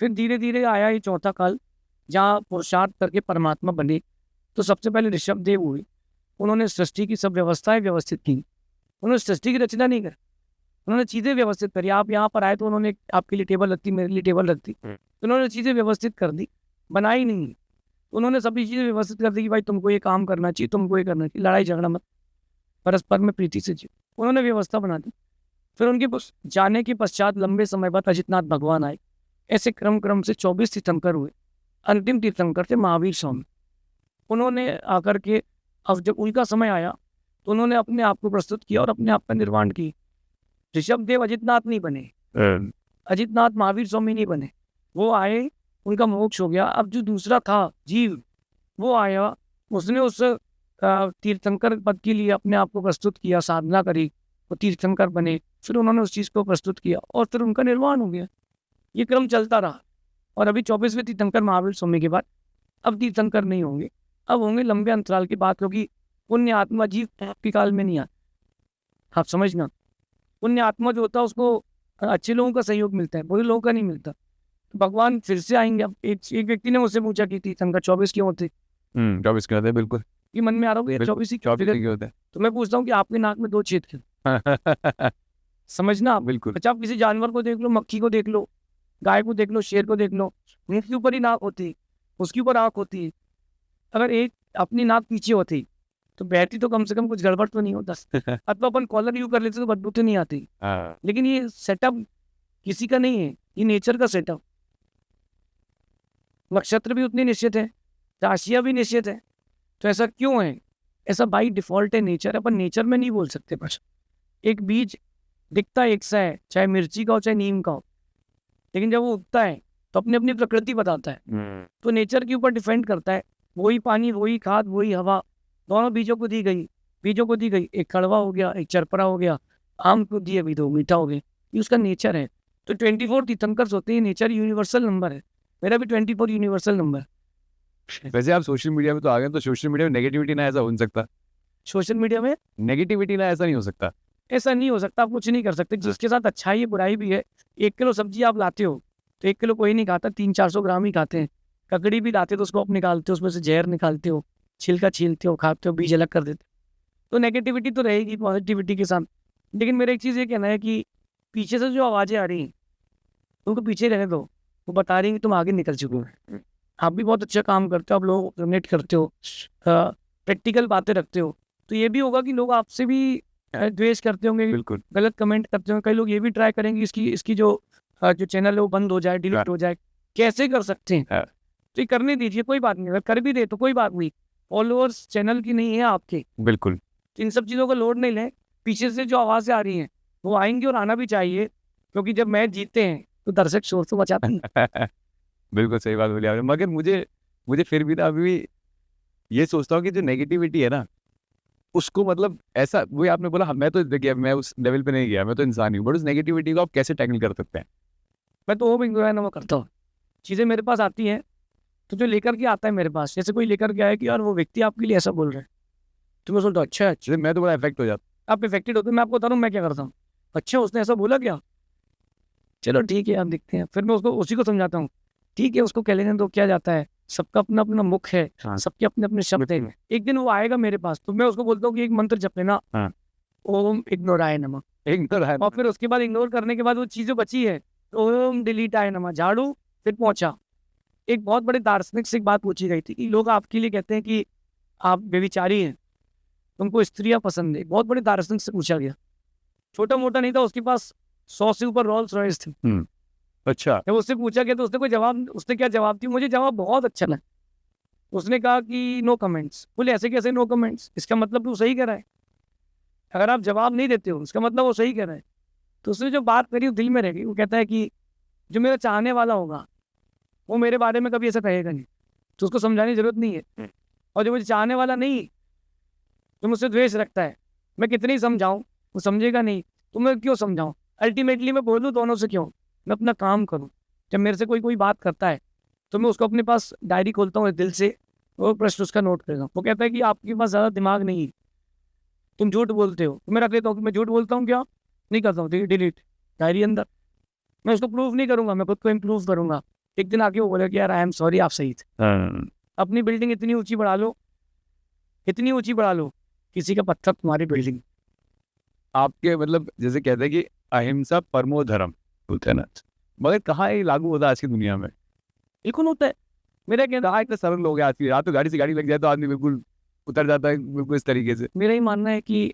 फिर धीरे धीरे आया ये चौथा काल, जहाँ पुरुषार्थ करके परमात्मा बने। तो सबसे पहले ऋषभ देव हुए, उन्होंने सृष्टि की सब व्यवस्थाएं व्यवस्थित की। उन्होंने सृष्टि की रचना नहीं करी, उन्होंने चीज़ें व्यवस्थित करी। आप यहाँ पर आए तो उन्होंने आपके लिए टेबल रखती, मेरे लिए टेबल रखती, तो उन्होंने चीज़ें व्यवस्थित कर दी, बनाई नहीं। उन्होंने सभी चीज़ें व्यवस्थित कर दी कि भाई तुमको ये काम करना चाहिए, तुमको ये करना चाहिए, लड़ाई झगड़ा मत, परस्पर में प्रीति से जियो। उन्होंने व्यवस्था बना दी। फिर उनके जाने के पश्चात लंबे समय बाद अजितनाथ भगवान आए। ऐसे क्रम क्रम से 24 तीर्थंकर हुए। अंतिम तीर्थंकर थे महावीर स्वामी। उन्होंने आकर के अब जब उनका समय आया तो उन्होंने अपने आप को प्रस्तुत किया और अपने आप का निर्माण की। ऋषभदेव अजितनाथ नहीं बने, अजितनाथ महावीर स्वामी नहीं बने। वो आए, उनका मोक्ष हो गया। अब जो दूसरा था जीव, वो आया, उसने उस तीर्थंकर पद के लिए अपने आप को प्रस्तुत किया, साधना करी, वो तीर्थंकर बने। फिर उन्होंने उस चीज़ को प्रस्तुत किया और फिर उनका निर्माण हो गया। ये क्रम चलता रहा और अभी 24वें तीर्थंकर महावीर स्वामी के बाद अब तीर्थंकर नहीं होंगे, अब होंगे लंबे अंतराल के बाद, क्योंकि पुण्य आत्मा जीव आपके काल में नहीं आता। आप समझना, पुण्य आत्मा जो होता है उसको अच्छे लोगों का सहयोग मिलता है, बुरे लोगों का नहीं मिलता। तो भगवान फिर से आएंगे। अब एक व्यक्ति ने मुझसे पूछा कि तीर्थंकर 24 क्यों होते, 24 के होते हैं, बिल्कुल कि मन में आ रहा हो 24 क्यों होते हैं। तो मैं पूछता हूँ कि आपके नाक में 2 छेद क्यों? समझना आप। बिल्कुल। अच्छा, आप किसी जानवर को देख लो, मक्खी को देख लो, गाय को देख लो, शेर को देख लो, मुंह के ऊपर ही नाक होती है, उसके ऊपर आँख होती है। अगर एक अपनी नाक पीछे होती तो बैठती तो कम से कम कुछ गड़बड़ तो नहीं होता। अथवा अपन कॉलर यूज कर लेते तो बदबू तो नहीं आती। लेकिन ये सेटअप किसी का नहीं है, ये नेचर का सेटअप। नक्षत्र भी उतने निश्चित है, राशियां भी निश्चित है। तो ऐसा क्यों है? ऐसा बाई डिफॉल्ट है, नेचर। अपन नेचर में नहीं बोल सकते। बस एक बीज दिखता एक सा है, चाहे मिर्ची का हो चाहे नीम का हो, लेकिन जब वो उगता है तो अपनी अपनी प्रकृति बताता है। तो नेचर के ऊपर डिपेंड करता है। वही पानी, वही खाद, वही हवा दोनों बीजों को दी गई, एक कड़वा हो गया, एक चरपरा हो गया, आम को दिए भी तो मीठा हो गया। ये उसका नेचर है। तो 24 तीर्थंकर होते हैं, नेचर यूनिवर्सल नंबर है। मेरा भी 24 यूनिवर्सल नंबर। वैसे आप सोशल मीडिया में तो आ गए, तो सोशल मीडिया में नेगेटिविटी ना ऐसा हो नहीं सकता? सोशल मीडिया में नेगेटिविटी ना ऐसा नहीं हो सकता? ऐसा नहीं हो सकता, आप कुछ नहीं कर सकते। जिसके साथ अच्छाई है बुराई भी है। 1 किलो सब्जी आप लाते हो तो 1 किलो कोई नहीं खाता, 300-400 ग्राम ही खाते हैं। ककड़ी भी लाते तो उसको आप निकालते हो, उसमें से जहर निकालते हो, छिलका छीलते हो, खाते हो, बीज अलग कर देते हो। तो नेगेटिविटी तो रहेगी पॉजिटिविटी के साथ। लेकिन मेरा एक चीज़ ये कहना है कि पीछे से जो आवाज़ें आ रही हैं उनको पीछे रहने दो। वो बता रही हैं कि तुम आगे निकल चुके हो, आप भी बहुत अच्छा काम करते हो, आप लोग डोनेट करते हो, प्रैक्टिकल बातें रखते हो। तो ये भी होगा कि लोग आपसे भी द्वेष करते होंगे, बिल्कुल। गलत कमेंट करते होंगे। कई लोग ये भी ट्राई करेंगे इसकी जो चैनल है वो बंद हो जाए, डिलीट हो जाए। कैसे कर सकते हैं? तो ये करने दीजिए, कोई बात नहीं। अगर कर भी दे तो कोई बात नहीं, फॉलोअर्स चैनल की नहीं है आपके। बिल्कुल। इन सब चीज़ों का लोड नहीं लें। पीछे से जो आवाज़ें आ रही हैं वो आएंगी और आना भी चाहिए, क्योंकि जब मैच जीतते हैं तो दर्शक शोर तो मचाते हैं। बिल्कुल सही बात बोली आपने। मगर मुझे फिर भी ना अभी भी ये सोचता हूँ कि जो नेगेटिविटी है ना, उसको मतलब ऐसा, वही आपने बोला, मैं तो देखिए मैं उस लेवल पे नहीं गया, मैं तो इंसान ही हूँ, बट उस नेगेटिविटी को आप कैसे टैकल कर सकते हैं? मैं तो वो इंजॉय ना करता हूँ। चीज़ें मेरे पास आती हैं तो जो लेकर के आता है मेरे पास, जैसे कोई लेकर के आया कि यार वो व्यक्ति आपके लिए ऐसा बोल रहा है, तो मैं सोचता हूँ अच्छा जैसे मैं तो बड़ा इफेक्ट हो जाता। आप इफेक्टेड होते। मैं आपको बता रहा हूँ मैं क्या करता हूँ। अच्छा उसने ऐसा बोला क्या, चलो ठीक है आप देखते हैं। फिर मैं उसको उसी को समझाता हूँ, ठीक है उसको कह लेने दो, क्या जाता है, सबका अपना अपना मुख है, सबके अपने अपने शब्द हैं। एक दिन वो आएगा मेरे पास तो मैं उसको बोलता हूँ कि एक मंत्र जप लेना, ओम इग्नोराय नमः। और फिर उसके बाद इग्नोर करने के बाद वो चीज़ें बची है, ओम डिलीटाय नमः, झाड़ू। फिर पहुंचा। एक बहुत बड़े दार्शनिक से एक बात पूछी गई थी कि लोग आपके लिए कहते हैं कि आप व्यभिचारी हैं, तुमको स्त्रियां पसंद है। बहुत बड़े दार्शनिक से पूछा गया, छोटा मोटा नहीं था, उसके पास 100 से ऊपर रोल्स रॉयस थे। अच्छा। जब उससे पूछा गया तो उसने क्या जवाब दी, मुझे जवाब बहुत अच्छा लगा। उसने कहा कि नो कमेंट्स। बोले ऐसे कैसे नो कमेंट्स? इसका मतलब वो सही कह रहा है। अगर आप जवाब नहीं देते हो इसका मतलब वो सही कह रहा है। तो उसने जो बात करी वो दिल में रह गई। वो कहता है कि जो मेरा चाहने वाला होगा वो मेरे बारे में कभी ऐसा कहेगा नहीं, तो उसको समझाने की जरूरत नहीं है। और जो मुझे चाहने वाला नहीं, जो मुझसे द्वेष रखता है, मैं कितनी समझाऊं वो समझेगा नहीं, तो मैं क्यों समझाऊं? अल्टीमेटली मैं बोलूँ दोनों से क्यों, मैं अपना काम करूं। जब मेरे से कोई बात करता है तो मैं उसको अपने पास डायरी खोलता हूँ दिल से, वो प्रश्न उसका नोट करेगा। वो कहता है कि आपके पास ज़्यादा दिमाग नहीं है, तुम झूठ बोलते हो। तो मैं रख लेता हूँ कि मैं झूठ बोलता हूँ, क्या नहीं करता हूँ, डिलीट, डायरी अंदर। मैं उसको प्रूव नहीं करूंगा, मैं खुद को इम्प्रूव करूंगा। एक दिन आके वो बोला कि यार आई एम सॉरी, आप सही थे। अपनी बिल्डिंग इतनी ऊंची बढ़ा लो, इतनी ऊंची बढ़ा लो किसी का पत्थर तुम्हारी बिल्डिंग। आपके मतलब जैसे कहते हैं कि अहिंसा परमो धर्म बोलते हैं ना, मगर कहाँ ये लागू होता है आज की दुनिया में? बिल्कुल होता है। मेरा कहना कहाँ इतने सरल लोग हैं आज की रात, तो गाड़ी से गाड़ी लग जाए तो आदमी बिल्कुल उतर जाता है बिल्कुल इस तरीके से। मेरा ही मानना है कि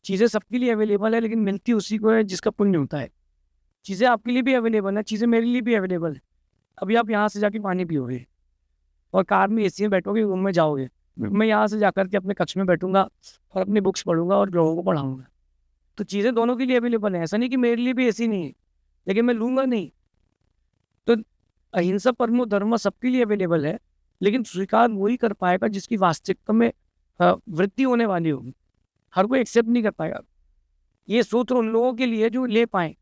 चीज़ें सबके लिए अवेलेबल है, लेकिन मिलती उसी को है जिसका पुण्य होता है। चीज़ें आपके लिए भी अवेलेबल है, चीज़ें मेरे लिए भी अवेलेबल है। अभी आप यहाँ से जाके पानी पियोगे और कार में एसी में बैठोगे, रूम में जाओगे। मैं यहाँ से जाकर के अपने कक्ष में बैठूंगा और अपनी बुक्स पढ़ूंगा और लोगों को पढ़ाऊंगा। तो चीज़ें दोनों के लिए अवेलेबल है। ऐसा नहीं कि मेरे लिए भी एसी नहीं है, लेकिन मैं लूंगा नहीं। तो अहिंसा परमो धर्म सबके लिए अवेलेबल है, लेकिन स्वीकार वही कर पाएगा जिसकी वास्तविकता में वृद्धि होने वाली होगी। हर कोई एक्सेप्ट नहीं कर पाएगा। ये सूत्र उन लोगों के लिए जो ले पाए।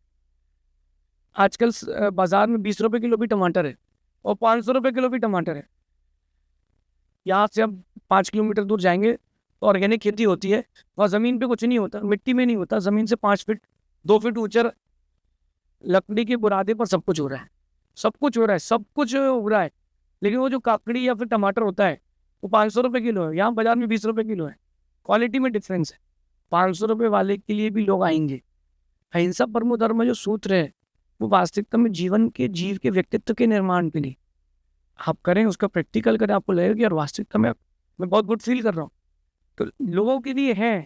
आजकल बाजार में 20 रुपए किलो भी टमाटर है और 500 रुपए किलो भी टमाटर है। यहाँ से हम 5 किलोमीटर दूर जाएंगे तो ऑर्गेनिक खेती होती है और ज़मीन पे कुछ नहीं होता, मिट्टी में नहीं होता, ज़मीन से 5 फीट 2 फीट ऊंचा लकड़ी के बुरादे पर सब कुछ हो रहा है। सब कुछ हो रहा है, सब कुछ हो रहा है। लेकिन वो जो काकड़ी या फिर टमाटर होता है वो 500 रुपये किलो है, यहाँ बाजार में 20 रुपये किलो है। क्वालिटी में डिफरेंस है। 500 रुपये वाले के लिए भी लोग आएंगे। अहिंसा परमो धर्म जो सूत्र है वो वास्तविकता में जीवन के जीव के व्यक्तित्व के निर्माण के लिए आप करें, उसका प्रैक्टिकल करें, आपको लगेगा कि यार वास्तविकता में मैं बहुत गुड फील कर रहा हूँ। तो लोगों के लिए है,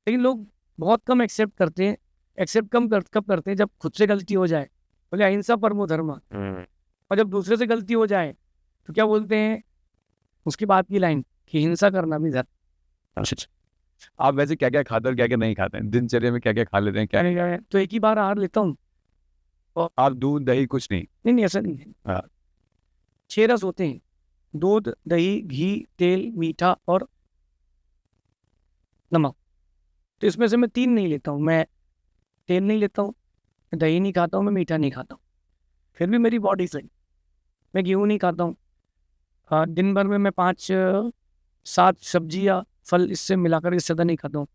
लेकिन लोग बहुत कम एक्सेप्ट करते हैं। एक्सेप्ट कब करते हैं? जब खुद से गलती हो जाए, बोले अहिंसा परमो धर्म। और जब दूसरे से गलती हो जाए तो क्या बोलते हैं उसके बाद की लाइन कि हिंसा करना भी धर्म। आप वैसे क्या क्या खाते हैं और क्या क्या नहीं खाते हैं? दिनचर्या में क्या क्या खा लेते हैं? क्या तो एक ही बार आहार लेता हूँ। आप दूध दही कुछ नहीं? नहीं, ऐसा नहीं है। हाँ। 6 रस होते हैं: दूध, दही, घी, तेल, मीठा और नमक। तो इसमें से मैं 3 नहीं लेता हूँ। मैं तेल नहीं लेता हूँ, मैं दही नहीं खाता हूँ, मैं मीठा नहीं खाता हूँ। फिर भी मेरी बॉडी सही। मैं गेहूँ नहीं खाता हूँ। हाँ, दिन भर में मैं 5-7 सब्जियाँ फल इससे मिलाकर इससे ज़्यादा नहीं खाता हूँ।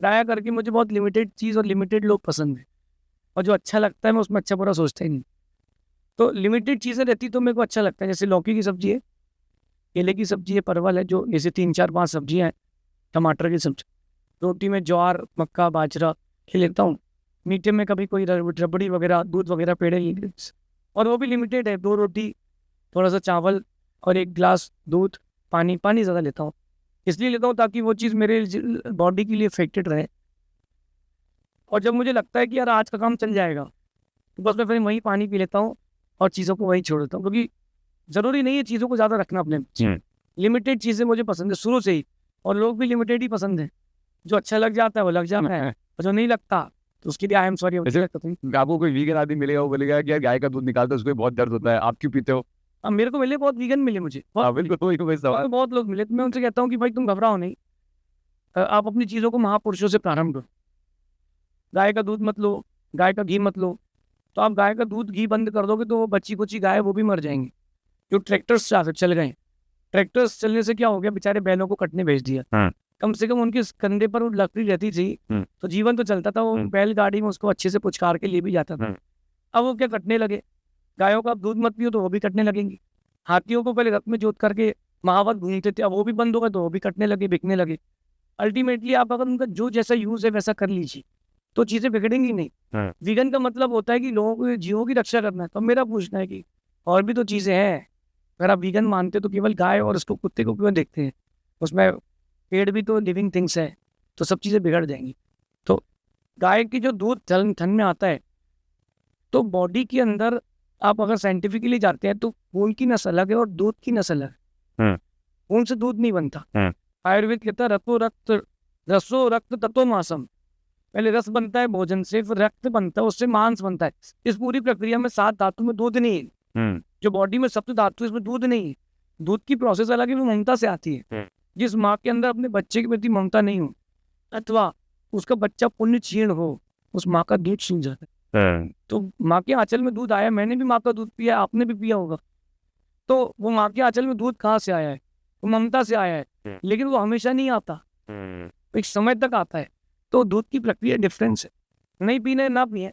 प्राय करके मुझे बहुत लिमिटेड चीज़ और लिमिटेड लोग पसंद है, और जो अच्छा लगता है मैं उसमें अच्छा बुरा सोचता ही नहीं। तो लिमिटेड चीज़ें रहती तो मेरे को अच्छा लगता है। जैसे लौकी की सब्जी है, केले की सब्जी है, परवल है, जो जैसे 3-4-5 सब्जियाँ हैं, टमाटर की सब्जी। रोटी में ज्वार, मक्का, बाजरा खिल लेता हूँ। मीठे में कभी कोई रबड़ी वगैरह, दूध वगैरह, पेड़े ले लिए। और वो भी लिमिटेड है, 2 रोटी, थोड़ा सा चावल और 1 गिलास दूध। पानी ज़्यादा लेता हूँ, इसलिए लेता हूँ ताकि वो चीज़ मेरे बॉडी के लिए इफेक्टेड रहे। और जब मुझे लगता है कि यार आज का काम चल जाएगा, तो बस मैं फिर वहीं पानी पी लेता हूँ और चीज़ों को वहीं छोड़ देता हूँ। क्योंकि ज़रूरी नहीं है चीज़ों को ज़्यादा रखना अपने। लिमिटेड चीज़ें मुझे पसंद है शुरू से ही, और लोग भी लिमिटेड ही पसंद है। जो अच्छा लग जाता है वो लग जाता है, और जो नहीं लगता तो उसके लिए आई एम सॉरी। आपको कोई वीगन आदमी मिलेगा, वो बोलेगा कि यार गाय का दूध निकालते उसको बहुत दर्द होता है, आप क्यों पीते हो? अब मेरे को मिले, बहुत वीगन मिले मुझे, बहुत लोग मिले। तो मैं उनसे कहता हूँ कि भाई तुम घबराओ नहीं, आप अपनी चीज़ों को महापुरुषों से प्रारंभ करो। गाय का दूध मत लो, गाय का घी मत लो। तो आप गाय का दूध घी बंद कर दोगे तो वो बच्ची कुची गाय वो भी मर जाएंगी। जो ट्रैक्टर्स चल गए, ट्रैक्टर्स चलने से क्या हो गया, बेचारे बैलों को कटने भेज दिया। कम से कम उनके कंधे पर वो लकड़ी रहती थी तो जीवन तो चलता था। वो बैलगाड़ी में उसको अच्छे से पुचकार के लिए भी जाता था। अब वो क्या कटने लगे। गायों का आप दूध मत पियो तो वो भी कटने लगेंगी। हाथियों को पहले रथ में जोत करके महावत घूमते थे, अब वो भी बंद हो गए तो वो भी कटने लगे, बिकने लगे। अल्टीमेटली आप अगर उनका जो जैसा यूज है वैसा कर लीजिए तो चीज़ें बिगड़ेंगी नहीं। वीगन का मतलब होता है कि लोगों को जीवों की रक्षा करना है। तो मेरा पूछना है कि और भी तो चीज़ें हैं। अगर आप वीगन मानते तो केवल गाय और उसको कुत्ते को क्यों देखते हैं? उसमें पेड़ भी तो लिविंग थिंग्स है, तो सब चीज़ें बिगड़ जाएंगी। तो गाय की जो दूध थन में आता है, तो बॉडी के अंदर आप अगर साइंटिफिकली जाते हैं तो खून की नस्ल अलग है और दूध की नस्ल है। खून से दूध नहीं बनता। आयुर्वेद कहता है रसो रक्त तत्व मांसम। पहले रस बनता है भोजन से, फिर रक्त बनता है, उससे मांस बनता है। इस पूरी प्रक्रिया में 7 धातु में दूध नहीं है। जो बॉडी में सप्त धातु इसमें दूध नहीं है। दूध की प्रोसेस अलग है, वो ममता से आती है। जिस माँ के अंदर अपने बच्चे के प्रति ममता नहीं हो, अथवा उसका बच्चा पुण्य क्षीण हो, उस माँ का दूध सूख जाता है। तो माँ के आंचल में दूध आया, मैंने भी माँ का दूध पिया, आपने भी पिया होगा। तो वो माँ के आंचल में दूध कहाँ से आया है? वो ममता से आया है, लेकिन वो हमेशा नहीं आता, एक समय तक आता है। तो दूध की प्रक्रिया डिफरेंस है। नहीं पीने ना पिए,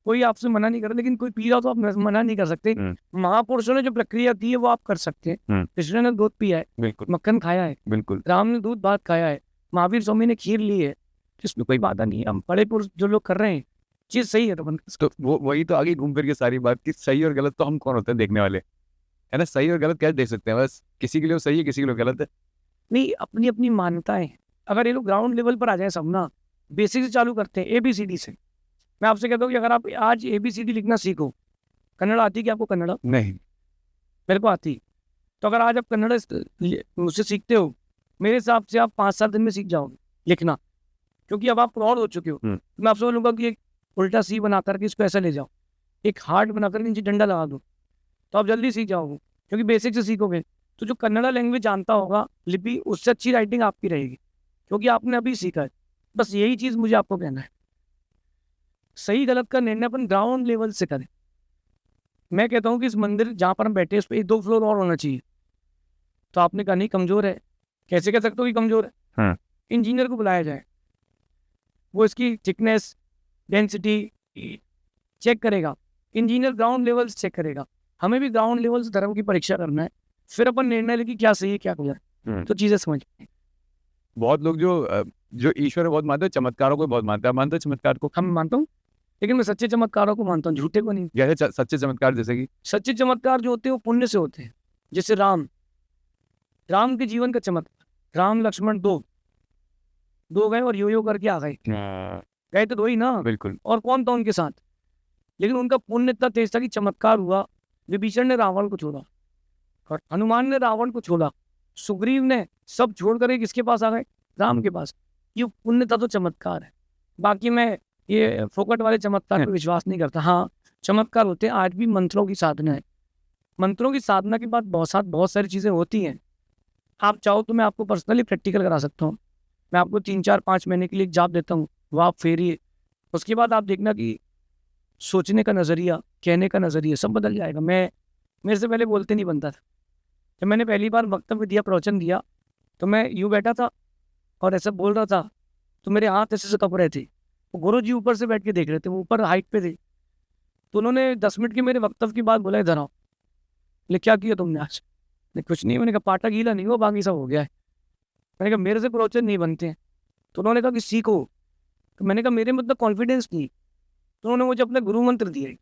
कोई आपसे मना नहीं कर रहा, लेकिन कोई पी रहा तो आप मना नहीं कर सकते। महापुरुषों ने जो प्रक्रिया दी है वो आप कर सकते हैं। कृष्ण ने दूध पिया है, मक्खन खाया है, बिल्कुल। राम ने दूध भात खाया है, महावीर स्वामी ने खीर ली है, इसमें कोई बाधा नहीं है। हम बड़े पुरुष जो लोग कर रहे हैं चीज़ सही है तो बन तो वो वही तो आगे घूम फिर के सारी बात कि सही और गलत तो हम कौन होते हैं देखने वाले, है ना? सही और गलत कैसे देख सकते हैं? बस किसी के लिए वो सही है, किसी के लिए गलत है। नहीं, अपनी अपनी मान्यताएं। अगर ये लोग ग्राउंड लेवल पर आ जाए सब ना, बेसिक से चालू करते हैं ABCD से। मैं आपसे कहता हूँ कि अगर आप आज ABCD लिखना सीखो, कन्नड़ आती है कि आपको कन्नड़? नहीं, मेरे को आती। तो अगर आज आप कन्नड़ मुझसे सीखते हो, मेरे हिसाब से आप 5-7 दिन में सीख जाओगे लिखना, क्योंकि अब आप प्रौढ़ हो चुके हो। तो मैं आपसे बोलूँगा कि एक उल्टा सी बना करके इसको ऐसा ले जाओ, एक हार्ट बना करके नीचे डंडा लगा दो, तो आप जल्दी सीख जाओगे, क्योंकि बेसिक से सीखोगे। तो जो कन्नड़ा लैंग्वेज जानता होगा लिपि, उससे अच्छी राइटिंग आपकी रहेगी, क्योंकि आपने अभी सीखा है। बस यही चीज़ मुझे आपको कहना है। सही गलत का निर्णय अपन ग्राउंड लेवल से करें। मैं कहता हूँ कि इस मंदिर जहाँ पर हम बैठे, इस पर 2 फ्लोर और होना चाहिए। तो आपने कहा नहीं कमज़ोर है, कैसे कह सकते हो कि कमज़ोर है? हाँ। इंजीनियर को बुलाया जाए, वो इसकी थिकनेस, डेंसिटी चेक करेगा। इंजीनियर ग्राउंड लेवल से चेक करेगा। हमें भी ग्राउंड लेवल से धर्म की परीक्षा करना है, फिर अपन निर्णय लें कि क्या सही है क्या गलत। तो चीज़ें समझ में। बहुत लोग जो ईश्वर को बहुत मानते हैं, चमत्कारों को बहुत मानते हैं। आप मानते हैं चमत्कार को? हम मानता हूँ, लेकिन मैं सच्चे चमत्कारों को मानता हूँ, झूठे को नहीं। जैसे सच्चे चमत्कार, जैसे कि सच्चे चमत्कार जो होते हैं वो पुण्य से होते हैं। जैसे राम के जीवन का चमत्कार, राम लक्ष्मण दो गए और यो करके आ गए। गए तो 2 ही ना, बिल्कुल। और कौन था उनके साथ? लेकिन उनका पुण्य इतना तेज था कि चमत्कार हुआ। विभीषण ने रावण को छोड़ा, और हनुमान ने रावण को छोड़ा, सुग्रीव ने सब छोड़ कर किसके पास आ गए? राम के पास। ये पुण्य था तो चमत्कार है। बाकी मैं ये फोकट वाले चमत्कार पर विश्वास नहीं करता। हाँ, चमत्कार होते हैं। आज भी मंत्रों की साधना है। मंत्रों की साधना के बाद बहुत सारी चीज़ें होती हैं। आप चाहो तो मैं आपको पर्सनली प्रैक्टिकल करा सकता हूँ। मैं आपको 3-4-5 महीने के लिए एक जाप देता हूँ, वो आप फेरिए। उसके बाद आप देखना कि सोचने का नज़रिया, कहने का नज़रिया सब बदल जाएगा। मेरे से पहले बोलते नहीं बनता था। जब मैंने पहली बार वक्तव्य दिया, प्रवचन दिया, तो मैं यूँ बैठा था और ऐसा बोल रहा था, तो मेरे हाथ ऐसे कँप रहे थे। वो गुरु जी ऊपर से बैठ के देख रहे थे, वो ऊपर हाइट पे थे। तो उन्होंने 10 मिनट के मेरे वक्तव्य के बाद बोला, इधर आओ। बोले क्या किया तुमने आज? नहीं कुछ नहीं। मैंने कहा पाटा गीला नहीं हुआ, बाकी सब हो गया है। मैंने कहा मेरे से प्रवचन नहीं बनते हैं। तो उन्होंने कहा कि सीखो। तो मैंने कहा मेरे मतलब कॉन्फिडेंस नहीं। तो उन्होंने मुझे अपने गुरु मंत्र दिए,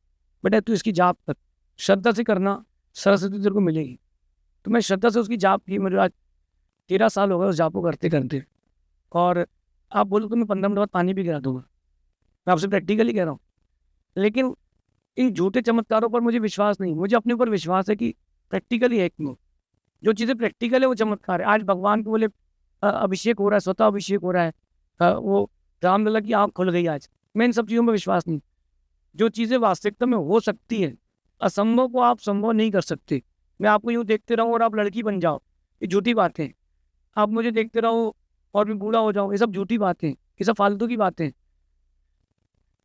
बेटा तू इसकी जाप कर, श्रद्धा से करना, सरस्वती तेरे को मिलेगी। तो मैं श्रद्धा से उसकी जाप की। मुझे आज 13 साल हो गए उस जाप को करते करते। और आप बोलो तो मैं 15 मिनट बाद पानी भी गिरा दूंगा। मैं आपसे प्रैक्टिकली कह रहा हूँ। लेकिन इन झूठे चमत्कारों पर मुझे विश्वास नहीं। मुझे अपने ऊपर विश्वास है कि प्रैक्टिकली है क्यों। जो चीज़ें प्रैक्टिकल है वो चमत्कार है। आज भगवान को बोले अभिषेक हो रहा है, स्वतः अभिषेक हो रहा है, वो रामलला की आँख खुल गई आज। मैं इन सब चीज़ों में विश्वास नहीं। जो चीज़ें वास्तविकता में हो सकती है, असंभव को आप संभव नहीं कर सकते। मैं आपको यूँ देखते रहूँ और आप लड़की बन जाओ, ये झूठी बातें। आप मुझे देखते रहो और मैं बूढ़ा हो जाऊँ, ये सब झूठी बातें, ये सब फालतू की बातें।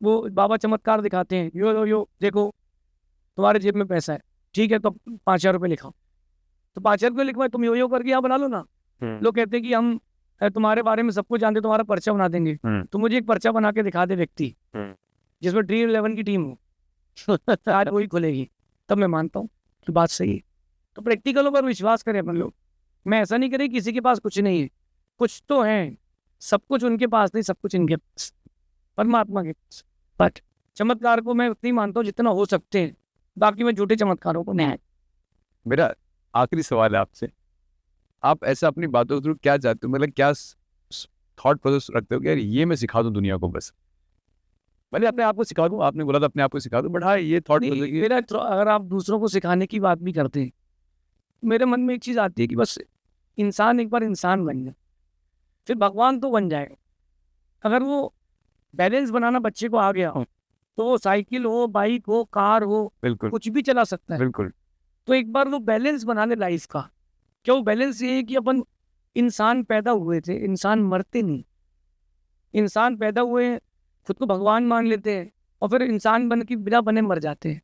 वो बाबा चमत्कार दिखाते हैं, यो देखो तुम्हारे जेब में पैसा है, ठीक है तो 5,000 रुपये लिखाओ। तो 5,000 रुपये लिखवाए, तुम यो करके यहाँ बना लो ना। लोग कहते हैं कि हम तुम्हारे बारे में सब कुछ जानते, तुम्हारा पर्चा बना देंगे। तो मुझे एक पर्चा बना के दिखा दे व्यक्ति जिसमें ड्रीम 11 की टीम हो, आज वही खुलेगी, तब मैं मानता हूँ कि बात सही है। तो प्रैक्टिकलों पर विश्वास करें अपन लोग। मैं ऐसा नहीं करें किसी के पास कुछ नहीं है, कुछ तो है। सब कुछ उनके पास नहीं, सब कुछ इनके पास, परमात्मा के पास। बट चमत्कार को मैं उतनी मानता हूँ जितना हो सकते हैं, बाकी मैं झूठे चमत्कारों को नहीं। मेरा आखिरी सवाल है आपसे, आप ऐसा अपनी बातों के थ्रू क्या चाहते हो? मतलब क्या थॉट प्रोसेस रखते हो कि यार ये मैं सिखा दूं दुनिया को? बस मैंने अपने आप को सिखा दूं, आपने बोला था अपने आप को सिखा दूं, बट हाँ ये थॉट मेरा अगर आप दूसरों को सिखाने की बात भी करते हैं, मेरे मन में एक चीज़ आती है कि बस इंसान एक बार इंसान बन जाए, फिर भगवान तो बन जाएगा। अगर वो बैलेंस बनाना बच्चे को आ गया तो वो साइकिल हो, बाइक हो, कार हो, बिल्कुल कुछ भी चला सकता है। बिल्कुल। तो एक बार वो बैलेंस बना ले लाइफ का। क्या वो बैलेंस ये है कि अपन इंसान पैदा हुए थे, इंसान मरते नहीं। इंसान पैदा हुए हैं, खुद को भगवान मान लेते हैं और फिर इंसान बन के बिना बने मर जाते हैं।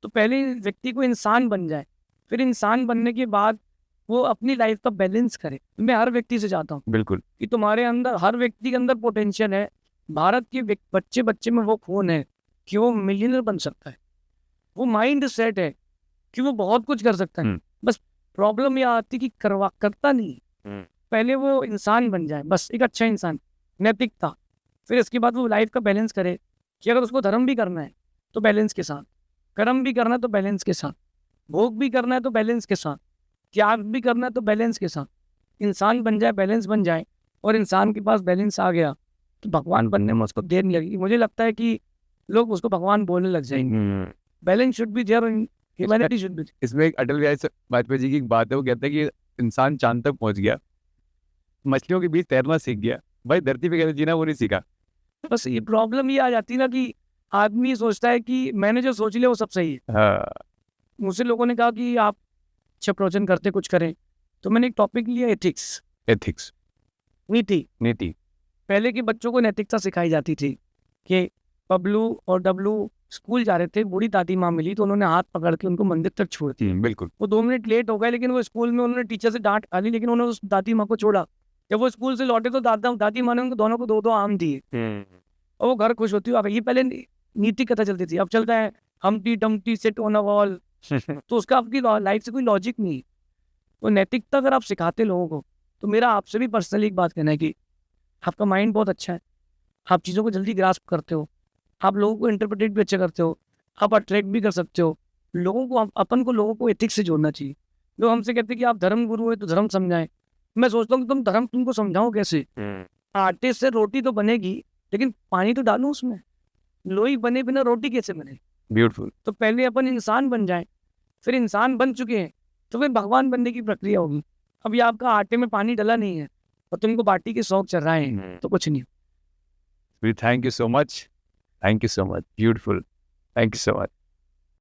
तो पहले व्यक्ति को इंसान बन जाए, फिर इंसान बनने के बाद वो अपनी लाइफ का बैलेंस करे। मैं हर व्यक्ति से चाहता हूँ बिल्कुल कि तुम्हारे अंदर, हर व्यक्ति के अंदर पोटेंशियल है। भारत के बच्चे में वो खून है कि वो मिलियनर बन सकता है। वो माइंड सेट है कि वो बहुत कुछ कर सकता है। बस प्रॉब्लम ये आती कि करता नहीं। पहले वो इंसान बन जाए, बस एक अच्छा इंसान, नैतिकता। फिर इसके बाद वो लाइफ का बैलेंस करे कि अगर उसको धर्म भी करना है तो बैलेंस के साथ, कर्म भी करना है तो बैलेंस के साथ, भोग भी करना है तो बैलेंस के साथ, त्याग भी करना है तो बैलेंस के साथ। इंसान बन जाए, बैलेंस बन जाए, और इंसान के पास बैलेंस आ गया तो भगवान बनने में उसको देर नहीं लगेगी। मुझे लगता है कि लोग उसको भगवान बोलने लग जाएंगे। Balance should be there, humanity should be. इसमें एक अटल बिहारी वाजपेयी जी की एक बात है, वो कहते हैं कि इंसान चांद तक पहुंच गया, मछलियों के बीच तैरना सीख गया, भाई धरती पे कैसे जीना वो नहीं सीखा। बस ये प्रॉब्लम ये आ जाती है ना कि आदमी सोचता है कि मैंने जो सोच लिया वो सब सही है। हाँ, मुझसे लोगों ने कहा कि आप अच्छा प्रवचन करते, कुछ करें, तो मैंने एक टॉपिक लिया, एथिक्स, एथिक्स, नीति। नीति। पहले के बच्चों को नैतिकता सिखाई जाती थी कि बबलू और डबलू स्कूल जा रहे थे, बूढ़ी दादी माँ मिली तो उन्होंने हाथ पकड़ के उनको मंदिर तक छोड़ दिया। बिल्कुल। वो 2 मिनट लेट हो गए, लेकिन वो स्कूल में उन्होंने टीचर से डांट खा ली, लेकिन उन्होंने उस दादी माँ को छोड़ा। जब वो स्कूल से लौटे तो दादी माँ ने उनको दोनों को 2-2 आम दिए, और वो घर खुश होती हुई। अब ये पहले नीति कथा चलती थी, अब चलता है हमटी Dumpty sit on a wall. तो उसका आपकी लाइफ से कोई लॉजिक नहीं। तो नैतिकता अगर आप सिखाते लोगों को, तो मेरा आपसे भी पर्सनली एक बात कहना है कि आपका माइंड बहुत अच्छा है, आप चीज़ों को जल्दी ग्रास्प करते हो, आप लोगों को इंटरप्रेट भी अच्छा करते हो, आप अट्रैक्ट भी कर सकते हो लोगों को। अपन को लोगों को एथिक्स से जोड़ना चाहिए। लोग हमसे कहते हैं कि आप धर्म गुरु है तो धर्म समझाएं। मैं सोचता हूँ कि तुम धर्म तुमको समझाओ कैसे? आटे से रोटी तो बनेगी, लेकिन पानी तो डालो उसमें। लोई बने बिना रोटी कैसे बने? ब्यूटीफुल। तो पहले अपन इंसान बन जाए, फिर इंसान बन चुके हैं तो फिर भगवान बनने की प्रक्रिया होगी। अभी आपका आटे में पानी डला नहीं है और तुमको बाटी के शौक चल रहा है तो कुछ नहीं। Thank you so much, thank you so much, beautiful, thank you so much.